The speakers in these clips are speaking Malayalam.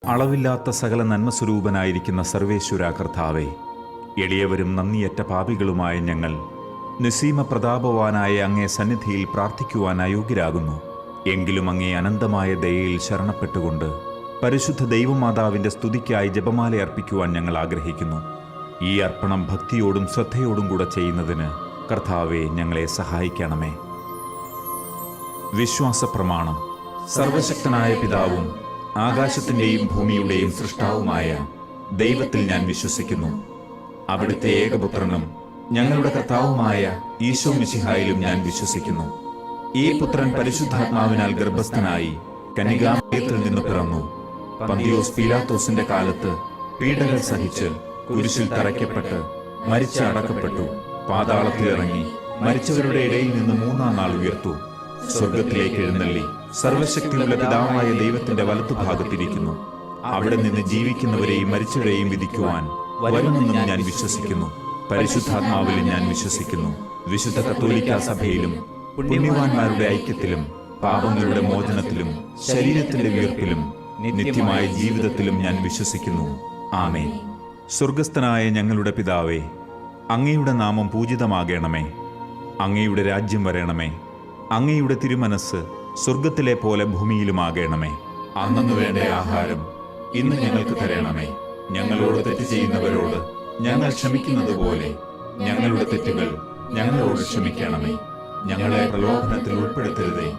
അളവില്ലാത്ത സകല നന്മസ്വരൂപനായിരിക്കുന്ന സർവേശ്വര കർത്താവേ, എളിയവരും നന്ദിയറ്റ പാപികളുമായ ഞങ്ങൾ നിസ്സീമ പ്രതാപവാനായ അങ്ങേ സന്നിധിയിൽ പ്രാർത്ഥിക്കുവാൻ അയോഗ്യരാകുന്നു. എങ്കിലും അങ്ങേ അനന്തമായ ദയയിൽ ശരണപ്പെട്ടുകൊണ്ട് പരിശുദ്ധ ദൈവമാതാവിൻ്റെ സ്തുതിക്കായി ജപമാല അർപ്പിക്കുവാൻ ഞങ്ങൾ ആഗ്രഹിക്കുന്നു. ഈ അർപ്പണം ഭക്തിയോടും ശ്രദ്ധയോടും കൂടെ ചെയ്യുന്നതിന് കർത്താവെ ഞങ്ങളെ സഹായിക്കണമേ. വിശ്വാസ പ്രമാണം. സർവശക്തനായ പിതാവും ആകാശത്തിൻ്റെയും ഭൂമിയുടെയും സൃഷ്ടാവുമായ ദൈവത്തിൽ ഞാൻ വിശ്വസിക്കുന്നു. അവിടുത്തെ ഏകപുത്രനും ഞങ്ങളുടെ കർത്താവുമായ ഈശോ മിശിഹായിലും ഞാൻ വിശ്വസിക്കുന്നു. ഈ പുത്രൻ പരിശുദ്ധാത്മാവിനാൽ ഗർഭസ്ഥനായി കന്യകാമറിയത്തിൽ നിന്ന് പിറന്നു. പന്തിയോസ് പീലാത്തോസിന്റെ കാലത്ത് പീഡകൾ സഹിച്ച് കുരിശിൽ തറയ്ക്കപ്പെട്ട് മരിച്ച് അടക്കപ്പെട്ടു. പാതാളത്തിലിറങ്ങി മരിച്ചവരുടെ ഇടയിൽ നിന്ന് മൂന്നാം നാൾ ഉയർത്തു. സ്വർഗത്തിലേക്ക് എഴുന്നള്ളി സർവശക്തിയുള്ള പിതാവായ ദൈവത്തിന്റെ വലത്തുഭാഗത്തിരിക്കുന്നു. അവിടെ നിന്ന് ജീവിക്കുന്നവരെയും മരിച്ചവരെയും വിധിക്കുവാൻ വരുമെന്നും ഞാൻ വിശ്വസിക്കുന്നു. പരിശുദ്ധാത്മാവിലും ഞാൻ വിശ്വസിക്കുന്നു. വിശുദ്ധ കത്തോലിക്കാ സഭയിലും പുണ്യവാന്മാരുടെ ഐക്യത്തിലും പാപങ്ങളുടെ മോചനത്തിലും ശരീരത്തിന്റെ ഉയർപ്പിലും നിത്യമായ ജീവിതത്തിലും ഞാൻ വിശ്വസിക്കുന്നു. ആമേൻ. സ്വർഗസ്ഥനായ ഞങ്ങളുടെ പിതാവേ, അങ്ങയുടെ നാമം പൂജിതമാകണമേ. അങ്ങയുടെ രാജ്യം വരണമേ. അങ്ങയുടെ തിരുമനസ് സ്വർഗത്തിലെ പോലെ ഭൂമിയിലുമാകണമേ. അന്നന്ന് വേണ്ട ആഹാരം ഇന്ന് ഞങ്ങൾക്ക് തരണമേ. ഞങ്ങളോട് തെറ്റ് ചെയ്യുന്നവരോട് ഞങ്ങൾ ക്ഷമിക്കുന്നത് പോലെ ഞങ്ങളുടെ തെറ്റുകൾ ഞങ്ങളോട് ക്ഷമിക്കണമേ. ഞങ്ങളെ പ്രലോഭനത്തിൽ ഉൾപ്പെടുത്തരുതേ,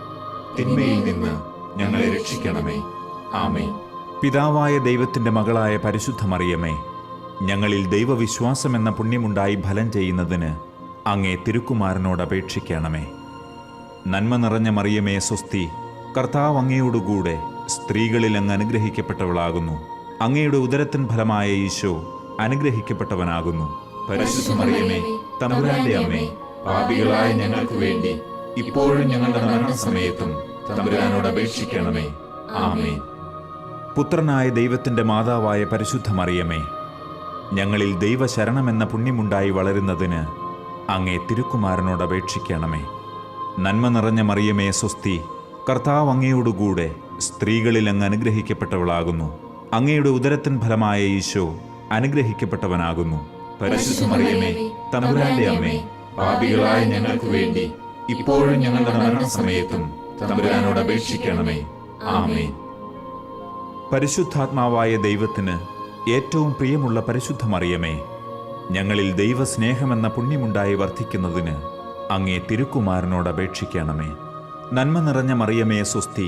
തിന്മയിൽ നിന്ന് ഞങ്ങളെ രക്ഷിക്കണമേ. ആമേൻ. പിതാവായ ദൈവത്തിന്റെ മകളായ പരിശുദ്ധ മറിയമേ, ഞങ്ങളിൽ ദൈവവിശ്വാസം എന്ന പുണ്യമുണ്ടായി ഫലം ചെയ്യുന്നതിന് അങ്ങേ തിരുക്കുമാരനോട് അപേക്ഷിക്കണമേ. നന്മ നിറഞ്ഞ മറിയമേ സ്വസ്തി, കർത്താവ് അങ്ങയോടുകൂടെ സ്ത്രീകളിൽ അങ്ങ് അനുഗ്രഹിക്കപ്പെട്ടവളാകുന്നു. അങ്ങയുടെ ഉദരത്തിൻ ഫലമായ ഈശോ അനുഗ്രഹിക്കപ്പെട്ടവനാകുന്നു. പരിശുദ്ധ മറിയമേ, തമ്പുരാന്റെ അമ്മേ, പാപികളായ ഞങ്ങൾക്ക് വേണ്ടി ഇപ്പോഴും ഞങ്ങളുടെ മരണസമയത്തും തമ്പുരാനോട് അപേക്ഷിക്കണമേ. ആമേൻ. പുത്രനായ ദൈവത്തിന്റെ മാതാവായ പരിശുദ്ധ മറിയമേ, ഞങ്ങളിൽ ദൈവശരണമെന്ന പുണ്യമുണ്ടായി വളരുന്നതിന് അങ്ങേ തിരുക്കുമാരനോട് അപേക്ഷിക്കണമേ. നന്മ നിറഞ്ഞ മറിയമേ സ്വസ്തി, കർത്താവ് അങ്ങയോടുകൂടെ സ്ത്രീകളിൽ അങ്ങ് അനുഗ്രഹിക്കപ്പെട്ടവളാകുന്നു. അങ്ങയുടെ ഉദരത്തിൻ ഫലമായ ഈശോ അനുഗ്രഹിക്കപ്പെട്ടവനാകുന്നു. പരിശുദ്ധ മറിയമേ, തമ്പുരാന്റെ അമ്മേ, പാപികളായ ഞങ്ങൾക്ക് വേണ്ടി ഇപ്പോഴും ഞങ്ങളുടെ മരണസമയത്തും തമ്പുരാനോട് അപേക്ഷിക്കണമേ. ആമേൻ. പരിശുദ്ധാത്മാവായ ദൈവത്തിന് ഏറ്റവും പ്രിയമുള്ള പരിശുദ്ധ മറിയമേ, ഞങ്ങളിൽ ദൈവസ്നേഹമെന്ന പുണ്യമുണ്ടായി വർദ്ധിക്കുന്നതിന് അങ്ങേ തിരുക്കുമാരനോട് അപേക്ഷിക്കണമേ. നന്മ നിറഞ്ഞ മറിയമേ സ്വസ്തി,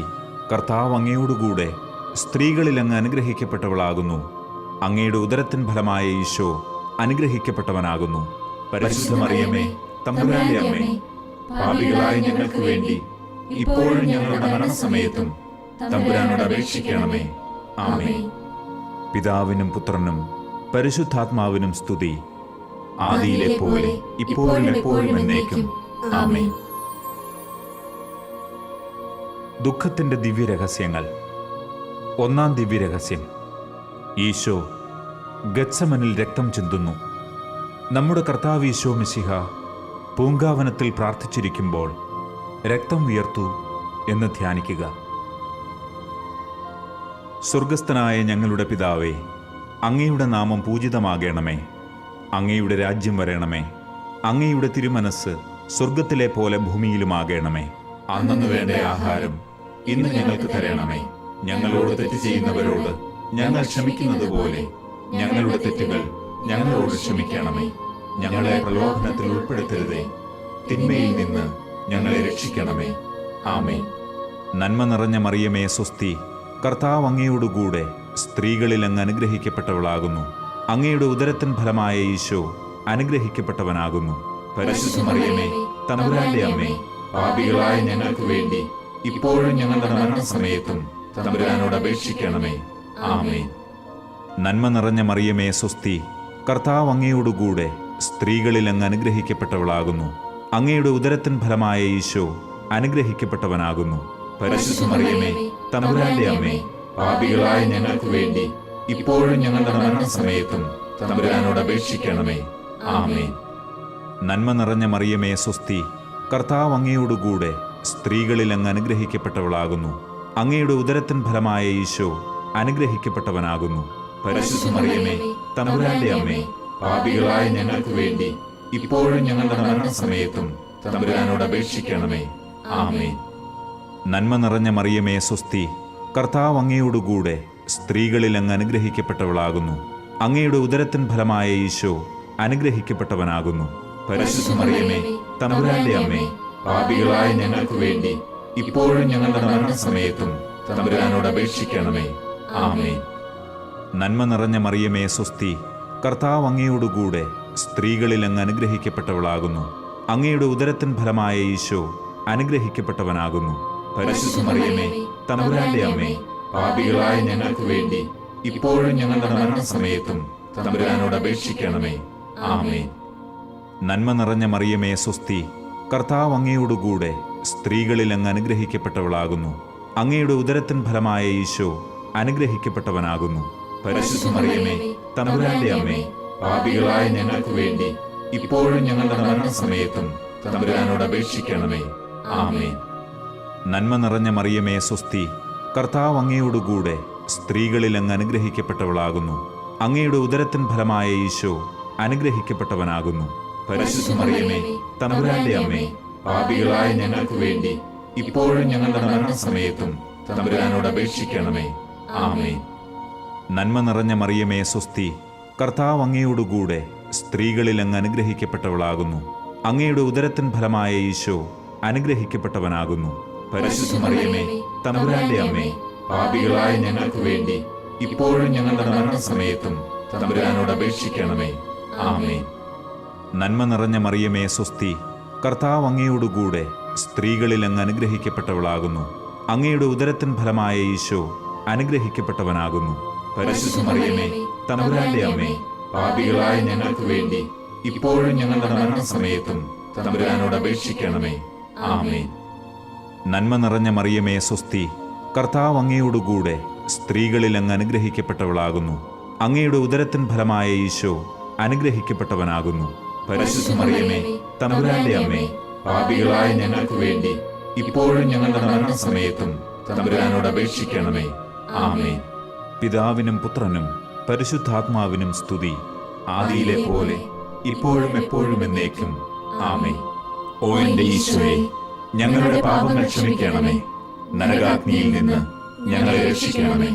കർത്താവ് അങ്ങയോടുകൂടെ സ്ത്രീകളിൽ അങ്ങ് അനുഗ്രഹിക്കപ്പെട്ടവളാകുന്നു. അങ്ങയുടെ ഉദരത്തിൻ ഫലമായ ഈശോ അനുഗ്രഹിക്കപ്പെട്ടവനാകുന്നു. പരിശുദ്ധ മറിയമേ, തമ്പുരാന്റെ അമ്മേ, പാപികളായ ഞങ്ങൾക്ക് വേണ്ടി ഇപ്പോഴും ഞങ്ങളുടെ മരണസമയത്തും തമ്പുരാനോട് അപേക്ഷിക്കണമേ. ആമേൻ. പിതാവിനും പുത്രനും പരിശുദ്ധാത്മാവിനും സ്തുതി, ആദിയിലെ പോലെ ഇപ്പോഴും എപ്പോഴും എന്നേക്കും. ആമേൻ. ദുഃഖത്തിന്റെ ദിവ്യരഹസ്യങ്ങൾ. ഒന്നാം ദിവ്യരഹസ്യം. ഈശോ ഗത്സമനിൽ രക്തം ചിന്തുന്നു. നമ്മുടെ കർത്താവ് ഈശോ മിശിഹ പൂങ്കാവനത്തിൽ പ്രാർത്ഥിച്ചിരിക്കുമ്പോൾ രക്തം വിയർത്തു എന്ന് ധ്യാനിക്കുക. സ്വർഗസ്ഥനായ ഞങ്ങളുടെ പിതാവേ, അങ്ങയുടെ നാമം പൂജിതമാകണമേ. അങ്ങയുടെ രാജ്യം വരണമേ. അങ്ങയുടെ തിരുമനസ് സ്വർഗത്തിലെ പോലെ ഭൂമിയിലുമാകണമേ. അന്നന്ന് വേണ്ട ആഹാരം ഇന്ന് ഞങ്ങൾക്ക് തരണമേ. ഞങ്ങളോട് തെറ്റ് ചെയ്യുന്നവരോട് ഞങ്ങൾ ക്ഷമിക്കുന്നത് പോലെ ഞങ്ങളുടെ തെറ്റുകൾ ഞങ്ങളോട് ക്ഷമിക്കണമേ. ഞങ്ങളെ പ്രലോഭനത്തിൽ ഉൾപ്പെടുത്തരുതേ, തിന്മയിൽ നിന്ന് ഞങ്ങളെ രക്ഷിക്കണമേ. ആമേൻ. നന്മ നിറഞ്ഞ മറിയമേ സ്വസ്തി, കർത്താവ് അങ്ങയോടുകൂടെ സ്ത്രീകളിൽ അങ്ങ് അനുഗ്രഹിക്കപ്പെട്ടവളാകുന്നു. അങ്ങയുടെ ഉദരത്തിൻ ഫലമായ ഈശോ അനുഗ്രഹിക്കപ്പെട്ടവനാകുന്നു. പരിശുദ്ധ മറിയമേ, തമ്പുരാന്റെ അമ്മേ, പാപികളായ ഞങ്ങൾക്ക് വേണ്ടി ഇപ്പോഴും ഞങ്ങളുടെ മരണസമയത്തും തമ്പുരാനോട് അപേക്ഷിക്കണമേ. ആമേൻ. നന്മ നിറഞ്ഞ മറിയമേ സ്വസ്തി, കർത്താവ് അങ്ങയോടുകൂടെ സ്ത്രീകളിൽ അങ്ങ് അനുഗ്രഹിക്കപ്പെട്ടവളാകുന്നു. അങ്ങയുടെ ഉദരത്തിൻ ഫലമായ ഈശോ അനുഗ്രഹിക്കപ്പെട്ടവനാകുന്നു. പരിശുദ്ധ മറിയമേ, തമ്പുരാന്റെ അമ്മേ, പാപികളായ ഞങ്ങൾക്ക് വേണ്ടി ഇപ്പോഴും ഞങ്ങളുടെ മരണസമയത്തും തമ്പുരാനോട് അപേക്ഷിക്കണമേ. ആമേൻ. നന്മ നിറഞ്ഞ മറിയമേ സ്വസ്തി, കർത്താവ് അങ്ങയോടുകൂടെ സ്ത്രീകളിൽ അങ്ങ് അനുഗ്രഹിക്കപ്പെട്ടവളാകുന്നു. അങ്ങയുടെ ഉദരത്തിൻ ഫലമായ ഈശോ അനുഗ്രഹിക്കപ്പെട്ടവനാകുന്നു. പരിശുദ്ധ മറിയമേ, തമ്പുരാന്റെ അമ്മേ, പാപികളായ ഞങ്ങൾക്ക് വേണ്ടി ഇപ്പോഴും ഞങ്ങളുടെ മരണസമയത്തും തമ്പുരാനോട് അപേക്ഷിക്കണമേ. ആമേൻ. നന്മ നിറഞ്ഞ മറിയമേ, സ്വസ്തി. കർത്താവ് അങ്ങയോടുകൂടെ സ്ത്രീകളിൽ അങ്ങ് അനുഗ്രഹിക്കപ്പെട്ടവളാകുന്നു. അങ്ങയുടെ ഉദരത്തിൻ ഫലമായ ഈശോ അനുഗ്രഹിക്കപ്പെട്ടവനാകുന്നു. പരിശുദ്ധ മറിയമേ, തമ്പുരാന്റെ അമ്മേ, പാപികളായ ഞങ്ങൾക്ക് വേണ്ടി ഇപ്പോഴും ഞങ്ങളുടെ മരണസമയത്തും തമ്പുരാനോട് അപേക്ഷിക്കണമേ. ആമേൻ. നന്മ നിറഞ്ഞ മറിയമേ, സ്വസ്തി. കർത്താവ് അങ്ങയോടുകൂടെ സ്ത്രീകളിൽ അങ്ങ് അനുഗ്രഹിക്കപ്പെട്ടവളാകുന്നു. അങ്ങയുടെ ഉദരത്തിൻ ഫലമായ ഈശോ അനുഗ്രഹിക്കപ്പെട്ടവനാകുന്നു. പരിശുദ്ധ മറിയമേ, തമ്പുരാന്റെ അമ്മേ, പാപികളായ ഞങ്ങൾക്ക് വേണ്ടി ഇപ്പോഴും ഞങ്ങളുടെ മരണസമയത്തും തമ്പുരാനോട് അപേക്ഷിക്കണമേ. ആമേൻ. നന്മ നിറഞ്ഞ മറിയമേ, സ്വസ്തി. കർത്താവ് അങ്ങയോടുകൂടെ സ്ത്രീകളിൽ അങ്ങ് അനുഗ്രഹിക്കപ്പെട്ടവളാകുന്നു. അങ്ങയുടെ ഉദരത്തിൻ ഫലമായ ഈശോ അനുഗ്രഹിക്കപ്പെട്ടവനാകുന്നു. പരിശുദ്ധ മറിയമേ, തമ്പുരാന്റെ അമ്മേ, പാപികളായ ഞങ്ങൾക്ക് വേണ്ടി ഇപ്പോഴും ഞങ്ങളുടെ മരണസമയത്തും തമ്പുരാനോട് അപേക്ഷിക്കണമേ. ആമേൻ. നന്മ നിറഞ്ഞ മറിയമേ, സ്വസ്തി. കർത്താവ് അങ്ങയോടുകൂടെ സ്ത്രീകളിൽ അങ്ങ് അനുഗ്രഹിക്കപ്പെട്ടവളാകുന്നു. അങ്ങയുടെ ഉദരത്തിൻ ഫലമായ ഈശോ അനുഗ്രഹിക്കപ്പെട്ടവനാകുന്നു. പരിശുദ്ധ മറിയമേ, തമ്പുരാന്റെ അമ്മേ, പാപികളായ ഞങ്ങൾക്ക് വേണ്ടി ഇപ്പോഴും ഞങ്ങളുടെ മരണസമയത്തും തമ്പുരാനോട് അപേക്ഷിക്കണമേ. ആമേൻ. നന്മ നിറഞ്ഞ മറിയമേ, സ്വസ്തി. കർത്താവ് അങ്ങയോടുകൂടെ സ്ത്രീകളിൽ അങ്ങ് അനുഗ്രഹിക്കപ്പെട്ടവളാകുന്നു. അങ്ങയുടെ ഉദരത്തിൻ ഫലമായ ഈശോ അനുഗ്രഹിക്കപ്പെട്ടവനാകുന്നു. പരിശുദ്ധ മറിയമേ, തമ്പുരാന്റെ അമ്മേ, പാപികളായ ഞങ്ങൾക്ക് വേണ്ടി ഇപ്പോഴും ഞങ്ങളുടെ മരണസമയത്തും തമ്പുരാനോട് അപേക്ഷിക്കണമേ. ആമേൻ. നന്മ നിറഞ്ഞ മറിയമേ, സ്വസ്തി. കർത്താവ് അങ്ങയോടുകൂടെ സ്ത്രീകളിൽ അങ്ങ് അനുഗ്രഹിക്കപ്പെട്ടവളാകുന്നു. അങ്ങയുടെ ഉദരത്തിൻ ഫലമായ ഈശോ അനുഗ്രഹിക്കപ്പെട്ടവനാകുന്നു. പരിശുദ്ധ മറിയമേ, തമ്പുരാന്റെ അമ്മേ, പാപികളായ ഞങ്ങൾക്ക് വേണ്ടി ഇപ്പോഴും ഞങ്ങളുടെ മരണസമയത്തും തമ്പുരാനോട് അപേക്ഷിക്കണമേ. ആമേൻ. നന്മ നിറഞ്ഞ മറിയമേ, സ്വസ്തി. കർത്താവ് അങ്ങയോടുകൂടെ സ്ത്രീകളിൽ അങ്ങ് അനുഗ്രഹിക്കപ്പെട്ടവളാകുന്നു. അങ്ങയുടെ ഉദരത്തിൻ ഫലമായ ഈശോ അനുഗ്രഹിക്കപ്പെട്ടവനാകുന്നു. പരിശുദ്ധ മറിയമേ, തമ്പുരാന്റെ അമ്മേ, പാപികളായ ഞങ്ങൾക്ക് വേണ്ടി ഇപ്പോഴും ഞങ്ങളുടെ മരണസമയത്തും തമ്പുരാനോട് അപേക്ഷിക്കണമേ. ആമേൻ. പിതാവിനും പുത്രനും പരിശുദ്ധാത്മാവിനും സ്തുതി. ആദിയിലെ പോലെ ഇപ്പോഴും എപ്പോഴും എന്നേക്കും. ആമേൻ. ഓ എന്റെ ഈശോയെ, ഞങ്ങളുടെ പാപങ്ങൾ ക്ഷമിക്കണമേ. നരകാഗ്നിയിൽ നിന്ന് ഞങ്ങളെ രക്ഷിക്കണമേ.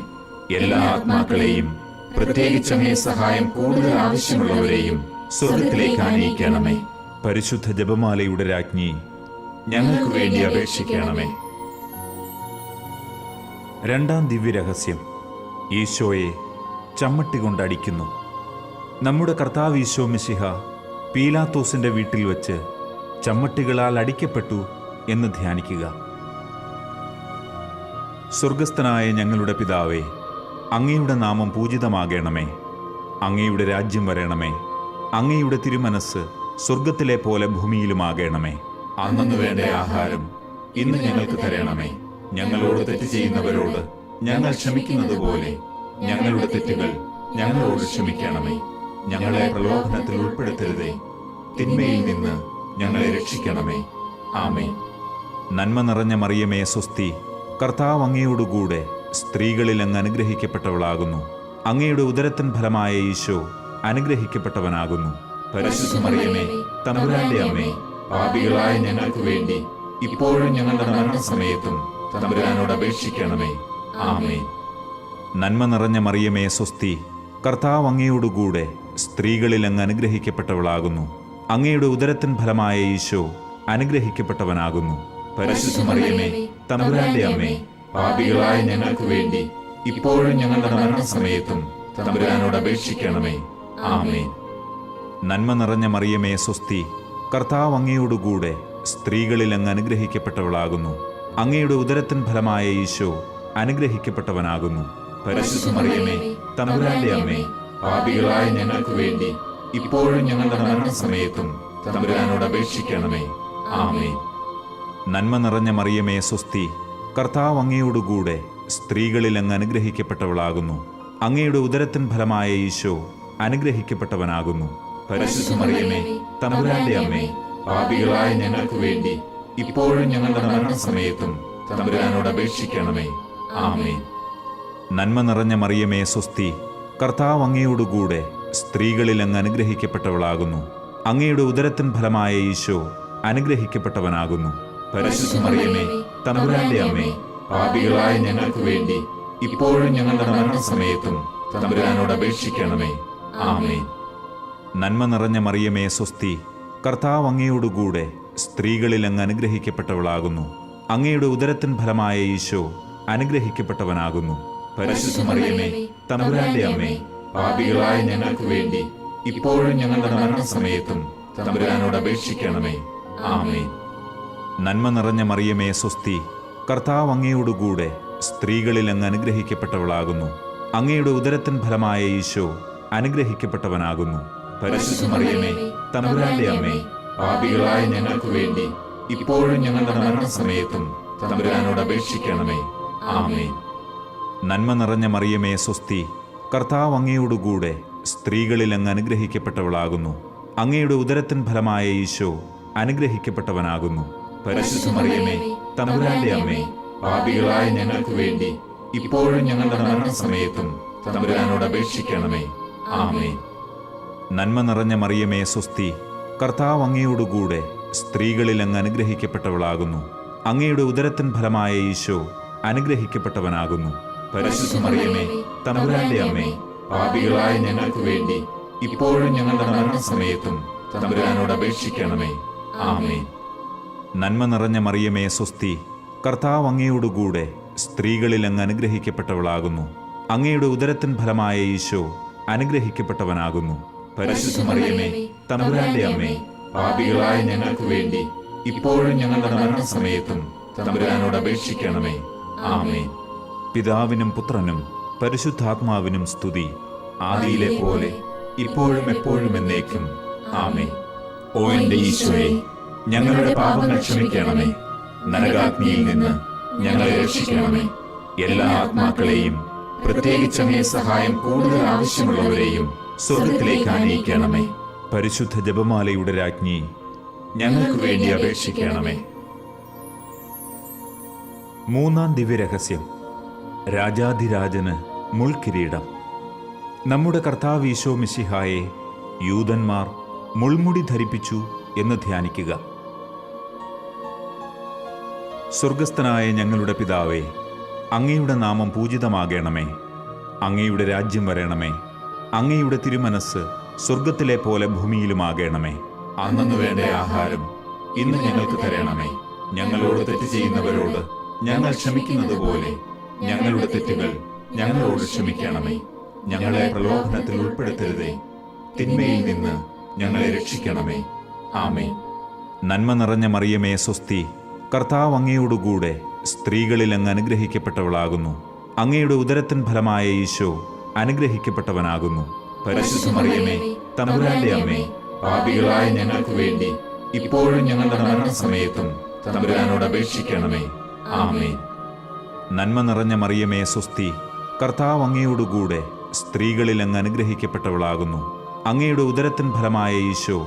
എല്ലാ ആത്മാക്കളെയും, പ്രത്യേകിച്ച് അങ്ങേ സഹായം കൂടുതൽ ആവശ്യമുള്ളവരെയും സ്വർഗത്തിലേക്ക് ആനയിക്കണമേ. പരിശുദ്ധ ജപമാലയുടെ രാജ്ഞി, ഞങ്ങൾക്ക് വേണ്ടി അപേക്ഷിക്കണമേ. രണ്ടാം ദിവ്യരഹസ്യം, ഈശോയെ ചമ്മട്ടി കൊണ്ടടിക്കുന്നു. നമ്മുടെ കർത്താവ് ഈശോ മിശിഹ പീലാത്തോസിന്റെ വീട്ടിൽ വച്ച് ചമ്മട്ടികളാൽ അടിക്കപ്പെട്ടു എന്ന് ധ്യാനിക്കുക. സ്വർഗസ്ഥനായ ഞങ്ങളുടെ പിതാവേ, അങ്ങയുടെ നാമം പൂജിതമാകണമേ. അങ്ങയുടെ രാജ്യം വരണമേ. അങ്ങയുടെ തിരുമനസ് സ്വർഗത്തിലെ പോലെ ഭൂമിയിലുമാകണമേ. അന്നു വേണ്ട ആഹാരം ഇന്ന് ഞങ്ങൾക്ക് തരണമേ. ഞങ്ങളോട് തെറ്റ് ചെയ്യുന്നവരോട് ഞങ്ങൾ ക്ഷമിക്കുന്നത് പോലെ ഞങ്ങളുടെ തെറ്റുകൾ ഞങ്ങളോട് ക്ഷമിക്കണമേ. ഞങ്ങളെ പ്രലോഭനത്തിൽ ഉൾപ്പെടുത്തരുതേ, തിന്മയിൽ നിന്ന് ഞങ്ങളെ രക്ഷിക്കണമേ. ആമേൻ. നന്മ നിറഞ്ഞ മറിയമേ, സ്വസ്തി. കർത്താവ് അങ്ങയോടുകൂടെ സ്ത്രീകളിൽ അങ്ങ് അനുഗ്രഹിക്കപ്പെട്ടവളാകുന്നു. അങ്ങയുടെ ഉദരത്തിൻ ഫലമായ ഈശോ അനുഗ്രഹിക്കപ്പെട്ടവനാകുന്നു. പരിശുദ്ധ മറിയമേ, തമ്പുരാന്റെ അമ്മേ, പാപികളായ ഞങ്ങൾക്ക് വേണ്ടി ഇപ്പോഴും ഞങ്ങളുടെ മരണസമയത്തും തമ്പുരാനോട് അപേക്ഷിക്കണമേ. ആമേൻ. നന്മ നിറഞ്ഞ മറിയമേ, സ്വസ്തി. കർത്താവ് അങ്ങയോടുകൂടെ സ്ത്രീകളിൽ അങ്ങ് അനുഗ്രഹിക്കപ്പെട്ടവളാകുന്നു. അങ്ങയുടെ ഉദരത്തിൻ ഫലമായ ഈശോ അനുഗ്രഹിക്കപ്പെട്ടവനാകുന്നു. പരിശുദ്ധ മറിയമേ, തമ്പുരാന്റെ അമ്മേ, പാപികളായ ഞങ്ങൾക്ക് വേണ്ടി ഇപ്പോഴും ഞങ്ങളുടെ മരണസമയത്തും തമ്പുരാനോട് അപേക്ഷിക്കണമേ. ആമേൻ. നന്മ നിറഞ്ഞ മറിയമേ, സ്വസ്തി. കർത്താവ് അങ്ങയോടുകൂടെ സ്ത്രീകളിൽ അങ്ങ് അനുഗ്രഹിക്കപ്പെട്ടവളാകുന്നു. അങ്ങയുടെ ഉദരത്തിൻ ഫലമായ ഈശോ അനുഗ്രഹിക്കപ്പെട്ടവനാകുന്നു. പരിശുദ്ധ മറിയമേ, തമ്പുരാന്റെ അമ്മേ, പാപികളായ ഞങ്ങൾക്ക് വേണ്ടി ഇപ്പോഴും ഞങ്ങളുടെ മരണസമയത്തും തമ്പുരാനോട് അപേക്ഷിക്കണമേ. ആമേൻ. നന്മ നിറഞ്ഞ മറിയമേ, സ്വസ്തി. കർത്താവ് അങ്ങയോടുകൂടെ സ്ത്രീകളിൽ അങ്ങ് അനുഗ്രഹിക്കപ്പെട്ടവളാകുന്നു. അങ്ങയുടെ ഉദരത്തിൻ ഫലമായ ഈശോ അനുഗ്രഹിക്കപ്പെട്ടവനാകുന്നു. പരിശുദ്ധ മറിയമേ, തമ്പുരാന്റെ അമ്മേ, പാപികളായ ഞങ്ങൾക്ക് വേണ്ടി ഇപ്പോഴും ഞങ്ങളുടെ മരണസമയത്തും തമ്പുരാനോട് അപേക്ഷിക്കണമേ. ആമേൻ. നന്മ നിറഞ്ഞ മറിയമേ സ്വസ്തി, കർത്താവ് അങ്ങയോടുകൂടെ സ്ത്രീകളിൽ അങ്ങ് അനുഗ്രഹിക്കപ്പെട്ടവളാകുന്നു. അങ്ങയുടെ ഉദരത്തിൻ ഫലമായ ഈശോ അനുഗ്രഹിക്കപ്പെട്ടവനാകുന്നു. പരിശുദ്ധ മറിയമേ, തമ്പുരാന്റെ അമ്മേ, പാപികളായ ഞങ്ങൾക്ക് വേണ്ടി ഇപ്പോഴും ഞങ്ങളുടെ മരണസമയത്തും തമ്പുരാനോട് അപേക്ഷിക്കണമേ. ആമേൻ. നന്മ നിറഞ്ഞ മറിയമേ സ്വസ്തി, കർത്താവ് അങ്ങയോടുകൂടെ സ്ത്രീകളിൽ അങ്ങ് അനുഗ്രഹിക്കപ്പെട്ടവളാകുന്നു. അങ്ങയുടെ ഉദരത്തിൻ ഫലമായ ഈശോ അനുഗ്രഹിക്കപ്പെട്ടവനാകുന്നു. പരിശുദ്ധ മറിയമേ, തമ്പുരാന്റെ അമ്മേ, പാപികളായ ഞങ്ങൾക്ക് വേണ്ടി ഇപ്പോഴും ഞങ്ങളുടെ മരണസമയത്തും തമ്പുരാനോട് അപേക്ഷിക്കണമേ. ആമേൻ. നന്മ നിറഞ്ഞ മറിയമേ സ്വസ്തി, കർത്താവ് അങ്ങയോടുകൂടെ സ്ത്രീകളിൽ അങ്ങ് അനുഗ്രഹിക്കപ്പെട്ടവളാകുന്നു. അങ്ങയുടെ ഉദരത്തിൻ ഫലമായ ഈശോ അനുഗ്രഹിക്കപ്പെട്ടവനാകുന്നു. പരിശുദ്ധ മറിയമേ, തമ്പുരാന്റെ അമ്മേ, പാപികളായ ഞങ്ങൾക്ക് വേണ്ടി ഇപ്പോഴും ഞങ്ങളുടെ മരണസമയത്തും തമ്പുരാനോട് അപേക്ഷിക്കണമേ. ആമേൻ. നന്മ നിറഞ്ഞ മറിയമേ സ്വസ്തി, കർത്താവ് അങ്ങയോടുകൂടെ സ്ത്രീകളിൽ അങ്ങ് അനുഗ്രഹിക്കപ്പെട്ടവളാകുന്നു. അങ്ങയുടെ ഉദരത്തിൻ ഫലമായ ഈശോ അനുഗ്രഹിക്കപ്പെട്ടവനാകുന്നു. പരിശുദ്ധ മറിയമേ, തമ്പുരാന്റെ അമ്മേ, പാപികളായ ഞങ്ങൾക്ക് വേണ്ടി ഇപ്പോഴും ഞങ്ങളുടെ മരണസമയത്തും തമ്പുരാനോട് അപേക്ഷിക്കണമേ. ആമേൻ. നന്മ നിറഞ്ഞ മറിയമേ സ്വസ്തി, കർത്താവ് അങ്ങയോടുകൂടെ സ്ത്രീകളിൽ അങ്ങ് അനുഗ്രഹിക്കപ്പെട്ടവളാകുന്നു. അങ്ങയുടെ ഉദരത്തിൻ ഫലമായ ഈശോ അനുഗ്രഹിക്കപ്പെട്ടവനാകുന്നു. പരിശുദ്ധ മറിയമേ, തമ്പുരാന്റെ അമ്മേ, പാപികളായ ഞങ്ങൾക്ക് വേണ്ടി ഇപ്പോഴും ഞങ്ങളുടെ മരണസമയത്തും തമ്പുരാനോട് അപേക്ഷിക്കണമേ. ആമേൻ. നന്മ നിറഞ്ഞ മറിയമേ സ്വസ്തി, കർത്താവ് അങ്ങയോടുകൂടെ സ്ത്രീകളിൽ അങ്ങ് അനുഗ്രഹിക്കപ്പെട്ടവളാകുന്നു. അങ്ങയുടെ ഉദരത്തിൻ ഫലമായ ഈശോ അനുഗ്രഹിക്കപ്പെട്ടവനാകുന്നു. പരിശുദ്ധ മറിയമേ, തമ്പുരാന്റെ അമ്മേ, പാപികളായ ഞങ്ങൾക്ക് വേണ്ടി ഇപ്പോഴും ഞങ്ങളുടെ മരണസമയത്തും തമ്പുരാനോട് അപേക്ഷിക്കണമേ. ആമേൻ. പിതാവിനും പുത്രനും പരിശുദ്ധാത്മാവിനും സ്തുതി, ആദിയിലെ പോലെ ഇപ്പോഴും എപ്പോഴും എന്നേക്കും. ആമേൻ. ഓ എന്റെ ഈശോയെ, ഞങ്ങളുടെ പാപങ്ങൾ ക്ഷമിക്കണമേ. നരകാഗ്നിയിൽ നിന്ന് ഞങ്ങളെ രക്ഷിക്കണമേ. എല്ലാ ആത്മാക്കളെയും, പ്രത്യേകിച്ച് അങ്ങേ സഹായം കൂടുതൽ ആവശ്യമുള്ളവരെയും സ്വർഗ്ഗത്തിലേക്ക് ആനയിക്കണമേ. പരിശുദ്ധ ജപമാലയുടെ രാജ്ഞി, ഞങ്ങൾക്ക് വേണ്ടി അപേക്ഷിക്കണമേ. മൂന്നാം ദിവ്യരഹസ്യം, രാജാധിരാജന് മുൾക്കിരീടം. നമ്മുടെ കർത്താവ് ഈശോ മിശിഹായെ യൂദന്മാർ മുൾമുടി ധരിപ്പിച്ചു എന്ന് ധ്യാനിക്കുക. സ്വർഗസ്ഥനായ ഞങ്ങളുടെ പിതാവേ, അങ്ങയുടെ നാമം പൂജിതമാകണമേ. അങ്ങയുടെ രാജ്യം വരണമേ. അങ്ങയുടെ തിരുമനസ് സ്വർഗത്തിലെ പോലെ ഭൂമിയിലുമാകണമേ. അന്നു വേണ്ട ആഹാരം ഇന്ന് ഞങ്ങൾക്ക് തരണമേ. ഞങ്ങളോട് തെറ്റ് ചെയ്യുന്നവരോട് ഞങ്ങൾ ക്ഷമിക്കുന്നത് പോലെ ഞങ്ങളുടെ തെറ്റുകൾ ഞങ്ങളോട് ക്ഷമിക്കണമേ. ഞങ്ങളെ പ്രലോഭനത്തിൽ ഉൾപ്പെടുത്തരുതേ, തിന്മയിൽ നിന്ന് ഞങ്ങളെ രക്ഷിക്കണമേ. ആമേൻ. നന്മ നിറഞ്ഞ മറിയമേ സ്വസ്തി, കർത്താവ് അങ്ങയോടുകൂടെ സ്ത്രീകളിൽ അങ്ങ് അനുഗ്രഹിക്കപ്പെട്ടവളാകുന്നു. അങ്ങയുടെ ഉദരത്തിൻ ഫലമായ ഈശോ അനുഗ്രഹിക്കപ്പെട്ടവനാകുന്നു. പരിശുദ്ധ മറിയമേ, തമ്പുരാന്റെ അമ്മേ, പാപികളായ ഞങ്ങൾക്ക് വേണ്ടി ഇപ്പോഴും ഞങ്ങളുടെ മരണസമയത്തും തമ്പുരാനോട് അപേക്ഷിക്കണമേ. ആമേൻ. നന്മ നിറഞ്ഞ മറിയമേ സ്വസ്തി, കർത്താവ് അങ്ങയോടുകൂടെ സ്ത്രീകളിൽ അങ്ങ് അനുഗ്രഹിക്കപ്പെട്ടവളാകുന്നു. അങ്ങയുടെ ഉദരത്തിൻ ഫലമായ ഈശോ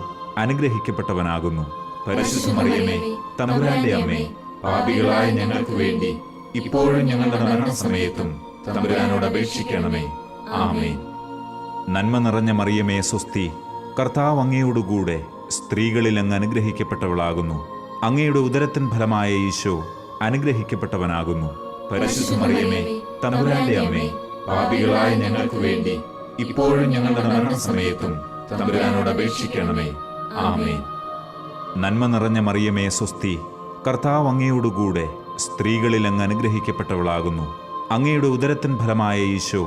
അനുഗ്രഹിക്കപ്പെട്ടവനാകുന്നു. പരിശുദ്ധ മറിയമേ, തമ്പുരാന്റെ അമ്മേ, പാപികളായ ഞങ്ങൾക്ക് വേണ്ടി ഇപ്പോഴും ഞങ്ങളുടെ മരണസമയത്തും തമ്പുരാനോട് അപേക്ഷിക്കണമേ. ആമേൻ. നന്മ നിറഞ്ഞ മറിയമേ സ്വസ്തി, കർത്താവ് അങ്ങയോടുകൂടെ സ്ത്രീകളിൽ അങ്ങ് അനുഗ്രഹിക്കപ്പെട്ടവളാകുന്നു. അങ്ങയുടെ ഉദരത്തിൻ ഫലമായ ഈശോ അനുഗ്രഹിക്കപ്പെട്ടവനാകുന്നു. പരിശുദ്ധ മറിയമേ, തമ്പുരാന്റെ അമ്മേ, പാപികളായ ഞങ്ങൾക്ക് വേണ്ടി ഇപ്പോഴും ഞങ്ങളുടെ മരണസമയത്തും തമ്പുരാനോട് അപേക്ഷിക്കണമേ. ആമേൻ. നന്മ നിറഞ്ഞ മറിയമേ സ്വസ്തി, കർത്താവ് അങ്ങയോടുകൂടെ സ്ത്രീകളിൽ അങ്ങ് അനുഗ്രഹിക്കപ്പെട്ടവളാകുന്നു. അങ്ങയുടെ ഉദരത്തിൻ ഫലമായ ഈശോ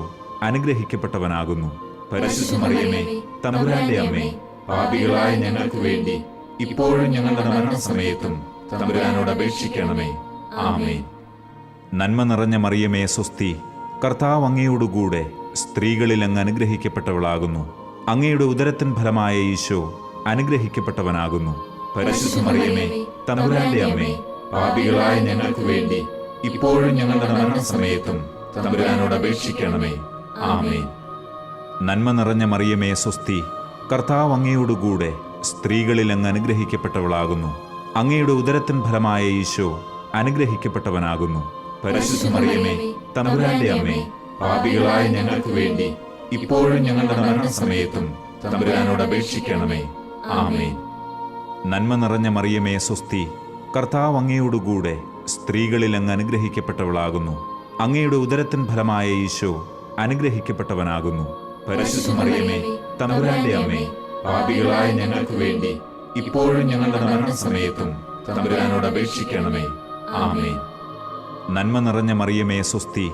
അനുഗ്രഹിക്കപ്പെട്ടവനാകുന്നു. പരിശുദ്ധ മറിയമേ, തമ്പുരാന്റെ അമ്മേ, പാപികളായ ഞങ്ങൾക്ക് വേണ്ടി ഇപ്പോഴും ഞങ്ങളുടെ മരണസമയത്തും തമ്പുരാനോട് അപേക്ഷിക്കണമേ. ആമേൻ. നന്മ നിറഞ്ഞ മറിയമേ സ്വസ്തി, കർത്താവ് അങ്ങയോടുകൂടെ സ്ത്രീകളിൽ അങ്ങ് അനുഗ്രഹിക്കപ്പെട്ടവളാകുന്നു. അങ്ങയുടെ ഉദരത്തിൻ ഫലമായ ഈശോ അനുഗ്രഹിക്കപ്പെട്ടവനാകുന്നു. പരിശുദ്ധ മറിയമേ, തമ്പുരാന്റെ അമ്മേ, പാപികളായ ഞങ്ങൾക്ക് വേണ്ടി ഇപ്പോഴും ഞങ്ങളുടെ മരണസമയത്തും തമ്പുരാനോട് അപേക്ഷിക്കണമേ. ആമേൻ. നന്മ നിറഞ്ഞ മറിയമേ സ്വസ്തി, കർത്താവ് അങ്ങയോടുകൂടെ സ്ത്രീകളിൽ അങ്ങ് അനുഗ്രഹിക്കപ്പെട്ടവളാകുന്നു. അങ്ങയുടെ ഉദരത്തിൻ ഫലമായ ഈശോ അനുഗ്രഹിക്കപ്പെട്ടവനാകുന്നു. പരിശുദ്ധ മറിയമേ, തമ്പുരാന്റെ അമ്മേ, പാപികളായ ഞങ്ങൾക്ക് വേണ്ടി ഇപ്പോഴും ഞങ്ങളുടെ മരണസമയത്തും തമ്പുരാനോട് അപേക്ഷിക്കണമേ. ആമേൻ. നന്മ നിറഞ്ഞ മറിയമേ സ്വസ്തി, കർത്താവ് അങ്ങയോടുകൂടെ സ്ത്രീകളിൽ അങ്ങ് അനുഗ്രഹിക്കപ്പെട്ടവളാകുന്നു. അങ്ങയുടെ ഉദരത്തിൻ ഫലമായ ഈശോ അനുഗ്രഹിക്കപ്പെട്ടവനാകുന്നു. പരിശുദ്ധ മറിയമേ, തമ്പുരാന്റെ അമ്മേ, പാപികളായ ഞങ്ങൾക്ക് വേണ്ടി ഇപ്പോഴും ഞങ്ങളുടെ മരണസമയത്തും തമ്പുരാനോട് അപേക്ഷിക്കണമേ. ആമേൻ. നന്മ നിറഞ്ഞ മറിയമേ സ്വസ്തി,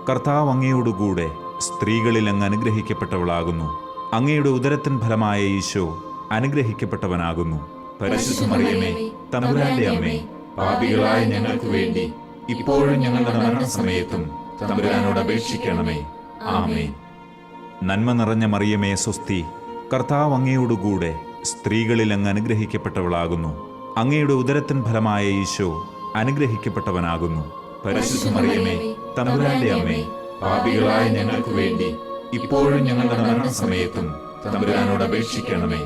കർത്താവ് അങ്ങയോടുകൂടെ സ്ത്രീകളിൽ അങ്ങ് അനുഗ്രഹിക്കപ്പെട്ടവളാകുന്നു. അങ്ങയുടെ ഉദരത്തിൻ ഫലമായ ഈശോ അനുഗ്രഹിക്കപ്പെട്ടവനാകുന്നു. പരിശുദ്ധ മറിയമേ, തമ്പുരാന്റെ അമ്മേ, പാപികളായ ഞങ്ങൾക്ക് വേണ്ടി ഇപ്പോഴും ഞങ്ങളുടെ മരണസമയത്തും തമ്പുരാനോട് അപേക്ഷിക്കണമേ. ആമേൻ. നന്മ നിറഞ്ഞ മറിയമേ സ്വസ്തി, കർത്താവ് അങ്ങയോടുകൂടെ സ്ത്രീകളിൽ അങ്ങ് അനുഗ്രഹിക്കപ്പെട്ടവളാകുന്നു. അങ്ങയുടെ ഉദരത്തിൻ ഫലമായ ഈശോ അനുഗ്രഹിക്കപ്പെട്ടവനാകുന്നു. പരിശുദ്ധ മറിയമേ, തമ്പുരാന്റെ അമ്മേ, പാപികളായ ഞങ്ങൾക്ക് വേണ്ടി ഇപ്പോഴും ഞങ്ങളുടെ മരണസമയത്തും തമ്പുരാനോട് അപേക്ഷിക്കണമേ.